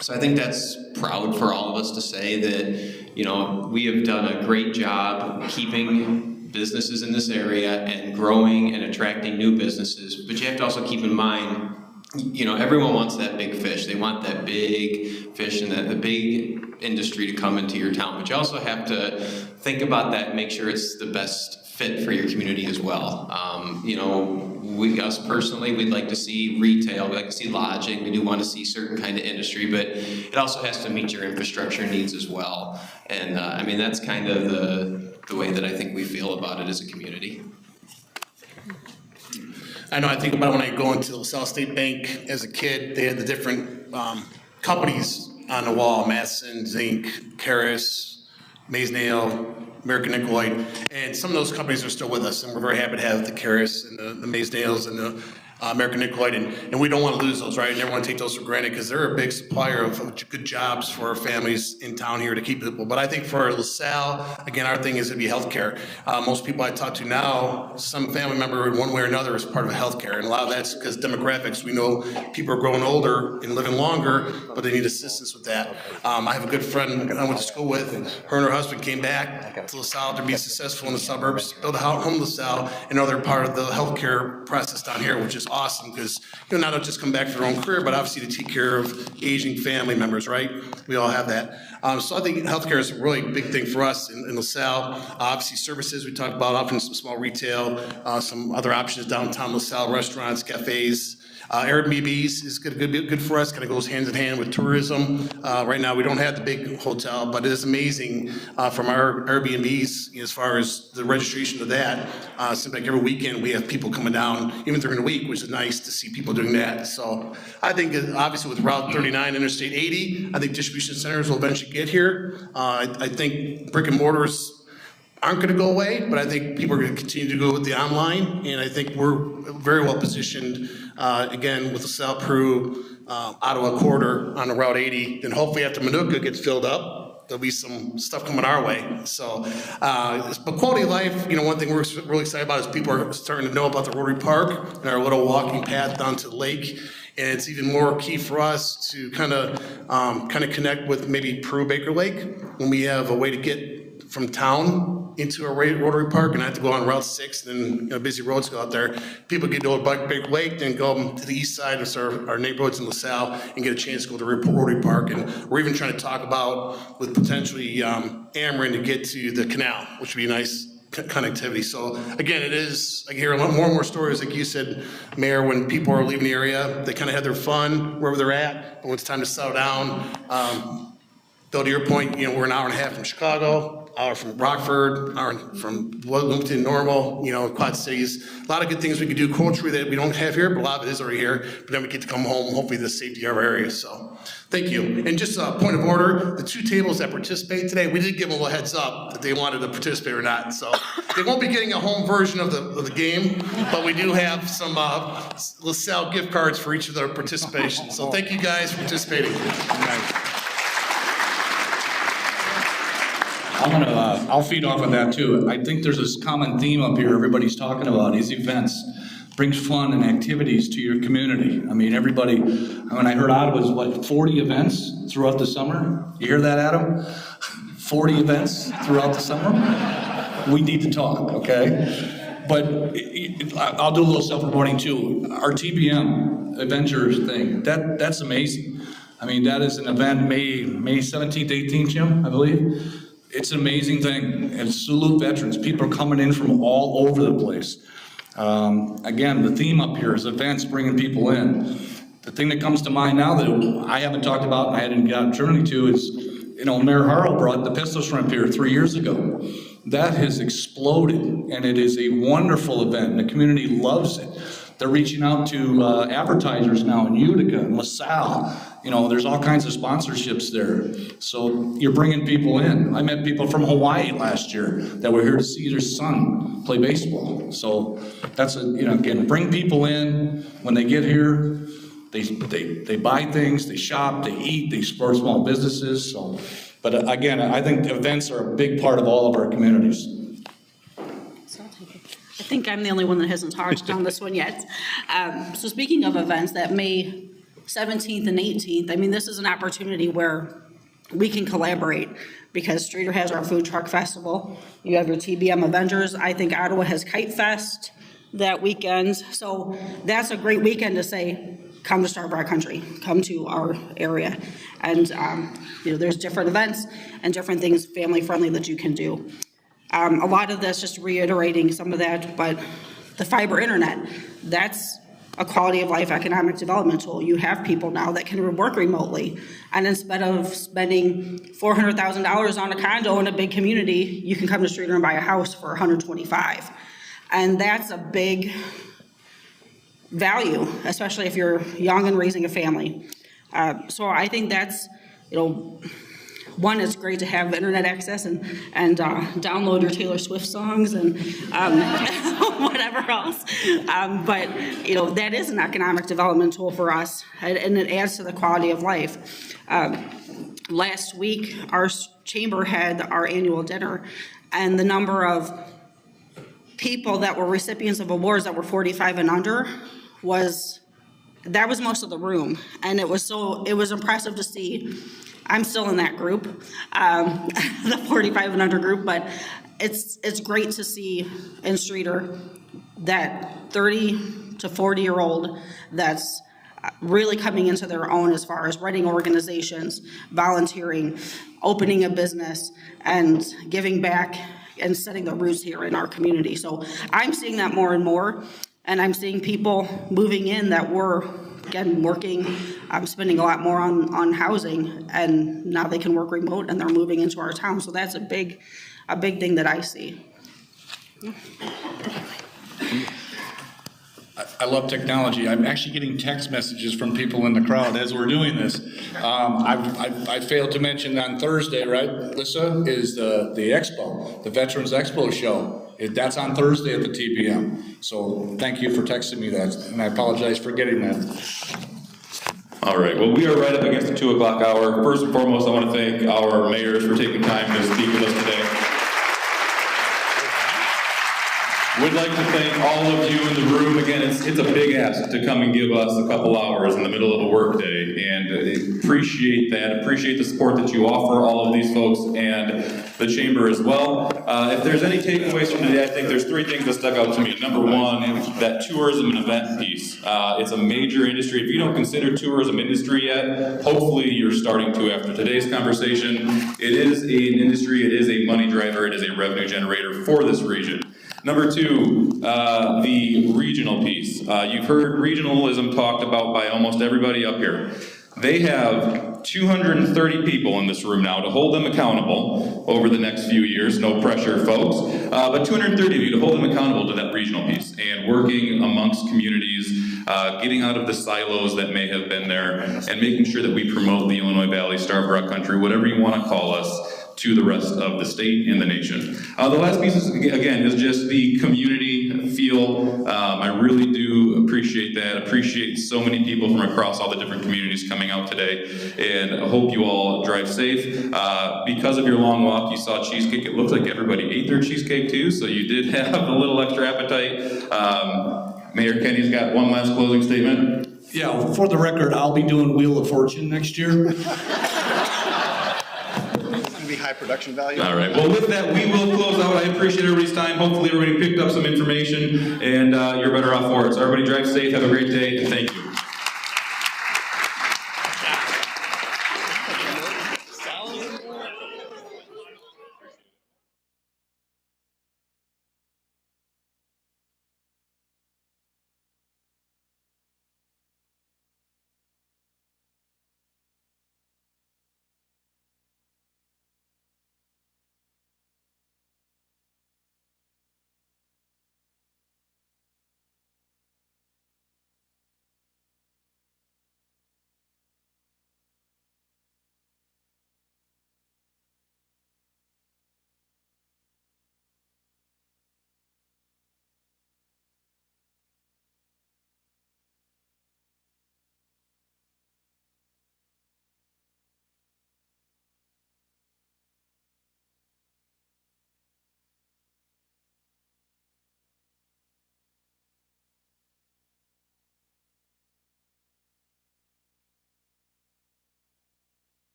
G: So I think that's proud for all of us to say that, you know, we have done a great job keeping businesses in this area and growing and attracting new businesses. But you have to also keep in mind, you know, everyone wants that big fish. They want that big fish and the big industry to come into your town. But you also have to think about that and make sure it's the best fit for your community as well. You know, us personally, we'd like to see retail, we'd like to see lodging, we do want to see certain kind of industry, but it also has to meet your infrastructure needs as well. And I mean, that's kind of the way that I think we feel about it as a community.
F: I know, I think about when I go into LaSalle State Bank as a kid, they had the different companies on the wall, Madison, Zinc, Karis, Maze-Nail, American Nickel, and some of those companies are still with us, and we're very happy to have the Karis and the Maze-Nails and the American Nickel, and we don't want to lose those, right? And never want to take those for granted because they're a big supplier of good jobs for our families in town here to keep people. But I think for LaSalle, again, our thing is to be healthcare. Most people I talk to now, some family member in one way or another is part of healthcare, and a lot of that's because demographics. We know people are growing older and living longer, but they need assistance with that. I have a good friend I went to school with, and her and her husband came back to LaSalle to be successful in the suburbs, build a home in LaSalle, and now they're part of the healthcare process down here, which is awesome because you know, not just come back for their own career, but obviously to take care of aging family members, right? We all have that. So I think healthcare is a really big thing for us in LaSalle. Obviously services, we talked about often some small retail, some other options downtown LaSalle, restaurants, cafes. Airbnbs is good for us, kind of goes hand in hand with tourism. Right now we don't have the big hotel, but it is amazing from our Airbnbs as far as the registration of that. Seems like every weekend we have people coming down, even during the week, which is nice to see people doing that. So I think obviously with Route 39, Interstate 80, I think distribution centers will eventually get here. I think brick and mortars aren't going to go away, but I think people are going to continue to go with the online, and I think we're very well positioned, again, with LaSalle, Peru, Ottawa corridor on the Route 80, then hopefully after Utica gets filled up, there'll be some stuff coming our way. So, but quality of life, you know, one thing we're really excited about is people are starting to know about the Rotary Park and our little walking path down to the lake. And it's even more key for us to kind of connect with maybe Peru Baker Lake when we have a way to get from town into a Rotary Park and not have to go on Route 6 and then busy roads go out there. People get to Baker Lake, then go to the east side of our neighborhoods in LaSalle and get a chance to go to Rotary Park. And we're even trying to talk about with potentially Ameren to get to the canal, which would be a nice connectivity. So again, it is, I hear a lot more and more stories, like you said, Mayor, when people are leaving the area, they kind of have their fun wherever they're at, but when it's time to settle down, Bill, to your point, you know, we're an hour and a half from Chicago, hour from Rockford, hour from Wilmington, Normal, you know, Quad Cities. A lot of good things we could do culturally that we don't have here, but a lot of it is already here. But then we get to come home, hopefully the safety of our area. So thank you. And just a point of order, the two tables that participate today, we did give them a little heads up that they wanted to participate or not. So they won't be getting a home version of the game, but we do have some LaSalle gift cards for each of their participation. So thank you guys for participating.
D: I'll feed off of that too. I think there's this common theme up here everybody's talking about is events. Brings fun and activities to your community. I mean, everybody, when I heard Ottawa's, what, 40 events throughout the summer? You hear that, Adam? 40 events throughout the summer? We need to talk, okay? But I'll do a little self-reporting too. Our TBM Avengers thing, that's amazing. I mean, that is an event May 17th, 18th, Jim, I believe. It's an amazing thing, and salute veterans. People are coming in from all over the place. Again, the theme up here is events bringing people in. The thing that comes to mind now that I haven't talked about and I hadn't got opportunity to is, you know, Mayor Harrell brought the pistol shrimp here 3 years ago. That has exploded, and it is a wonderful event, and the community loves it. They're reaching out to advertisers now in Utica and LaSalle. You know, there's all kinds of sponsorships there. So you're bringing people in. I met people from Hawaii last year that were here to see their son play baseball. So that's you know, again, bring people in. When they get here, they buy things, they shop, they eat, they support small businesses. So But again, I think events are a big part of all of our communities.
E: I think I'm the only one that hasn't talked on this one yet. So speaking of events, that May 17th and 18th, I mean, this is an opportunity where we can collaborate because Streator has our food truck festival. You have your TBM Avengers. I think Ottawa has Kite Fest that weekend. So that's a great weekend to say, come to Starbuck Country, come to our area. And, you know, there's different events and different things family friendly that you can do. A lot of this, just reiterating some of that, but the fiber internet, that's a quality of life economic development tool. You have people now that can work remotely. And instead of spending $400,000 on a condo in a big community, you can come to Streator and buy a house for $125,000. And that's a big value, especially if you're young and raising a family. So I think that's, you know, one, it's great to have internet access and download your Taylor Swift songs and whatever else. But, you know, that is an economic development tool for us, and it adds to the quality of life. Last week, our chamber had our annual dinner, and the number of people that were recipients of awards that were 45 and under was most of the room. And it was impressive to see. I'm still in that group, the 45 and under group, but it's great to see in Streator that 30 to 40-year-old that's really coming into their own as far as running organizations, volunteering, opening a business, and giving back and setting their roots here in our community. So I'm seeing that more and more, and I'm seeing people moving in that were, again, working, spending a lot more on housing, and now they can work remote and they're moving into our town. So that's a big thing that I see.
D: I love technology. I'm actually getting text messages from people in the crowd as we're doing this. I failed to mention on Thursday, right, Lisa, is the Expo, the Veterans Expo show. That's on Thursday at the TBM. So thank you for texting me that, and I apologize for getting that.
A: All right, well, we are right up against the 2 o'clock hour. First and foremost, I want to thank our mayors for taking time to speak with us today. Would like to thank all of you in the room. Again, it's a big ask to come and give us a couple hours in the middle of a workday, and appreciate that. Appreciate the support that you offer all of these folks and the chamber as well. If there's any takeaways from today, I think there's 3 things that stuck out to me. Number 1, that tourism and event piece. It's a major industry. If you don't consider tourism industry yet, hopefully you're starting to after today's conversation. It is an industry, it is a money driver, it is a revenue generator for this region. Number 2, the regional piece. You've heard regionalism talked about by almost everybody up here. They have 230 people in this room now to hold them accountable over the next few years. No pressure, folks. But 230 of you to hold them accountable to that regional piece and working amongst communities, getting out of the silos that may have been there, and making sure that we promote the Illinois Valley, Starbuck Country, whatever you want to call us, to the rest of the state and the nation. The last piece is, again, is just the community feel. I really do appreciate that. Appreciate so many people from across all the different communities coming out today, and I hope you all drive safe. Because of your long walk, you saw cheesecake. It looks like everybody ate their cheesecake too, so you did have a little extra appetite. Mayor Kenny's got one last closing statement.
D: Yeah, for the record, I'll be doing Wheel of Fortune next year.
C: High production value.
A: All right. Well, with that, we will close out. I appreciate everybody's time. Hopefully, everybody picked up some information, and you're better off for it. So, everybody, drive safe. Have a great day, and thank you.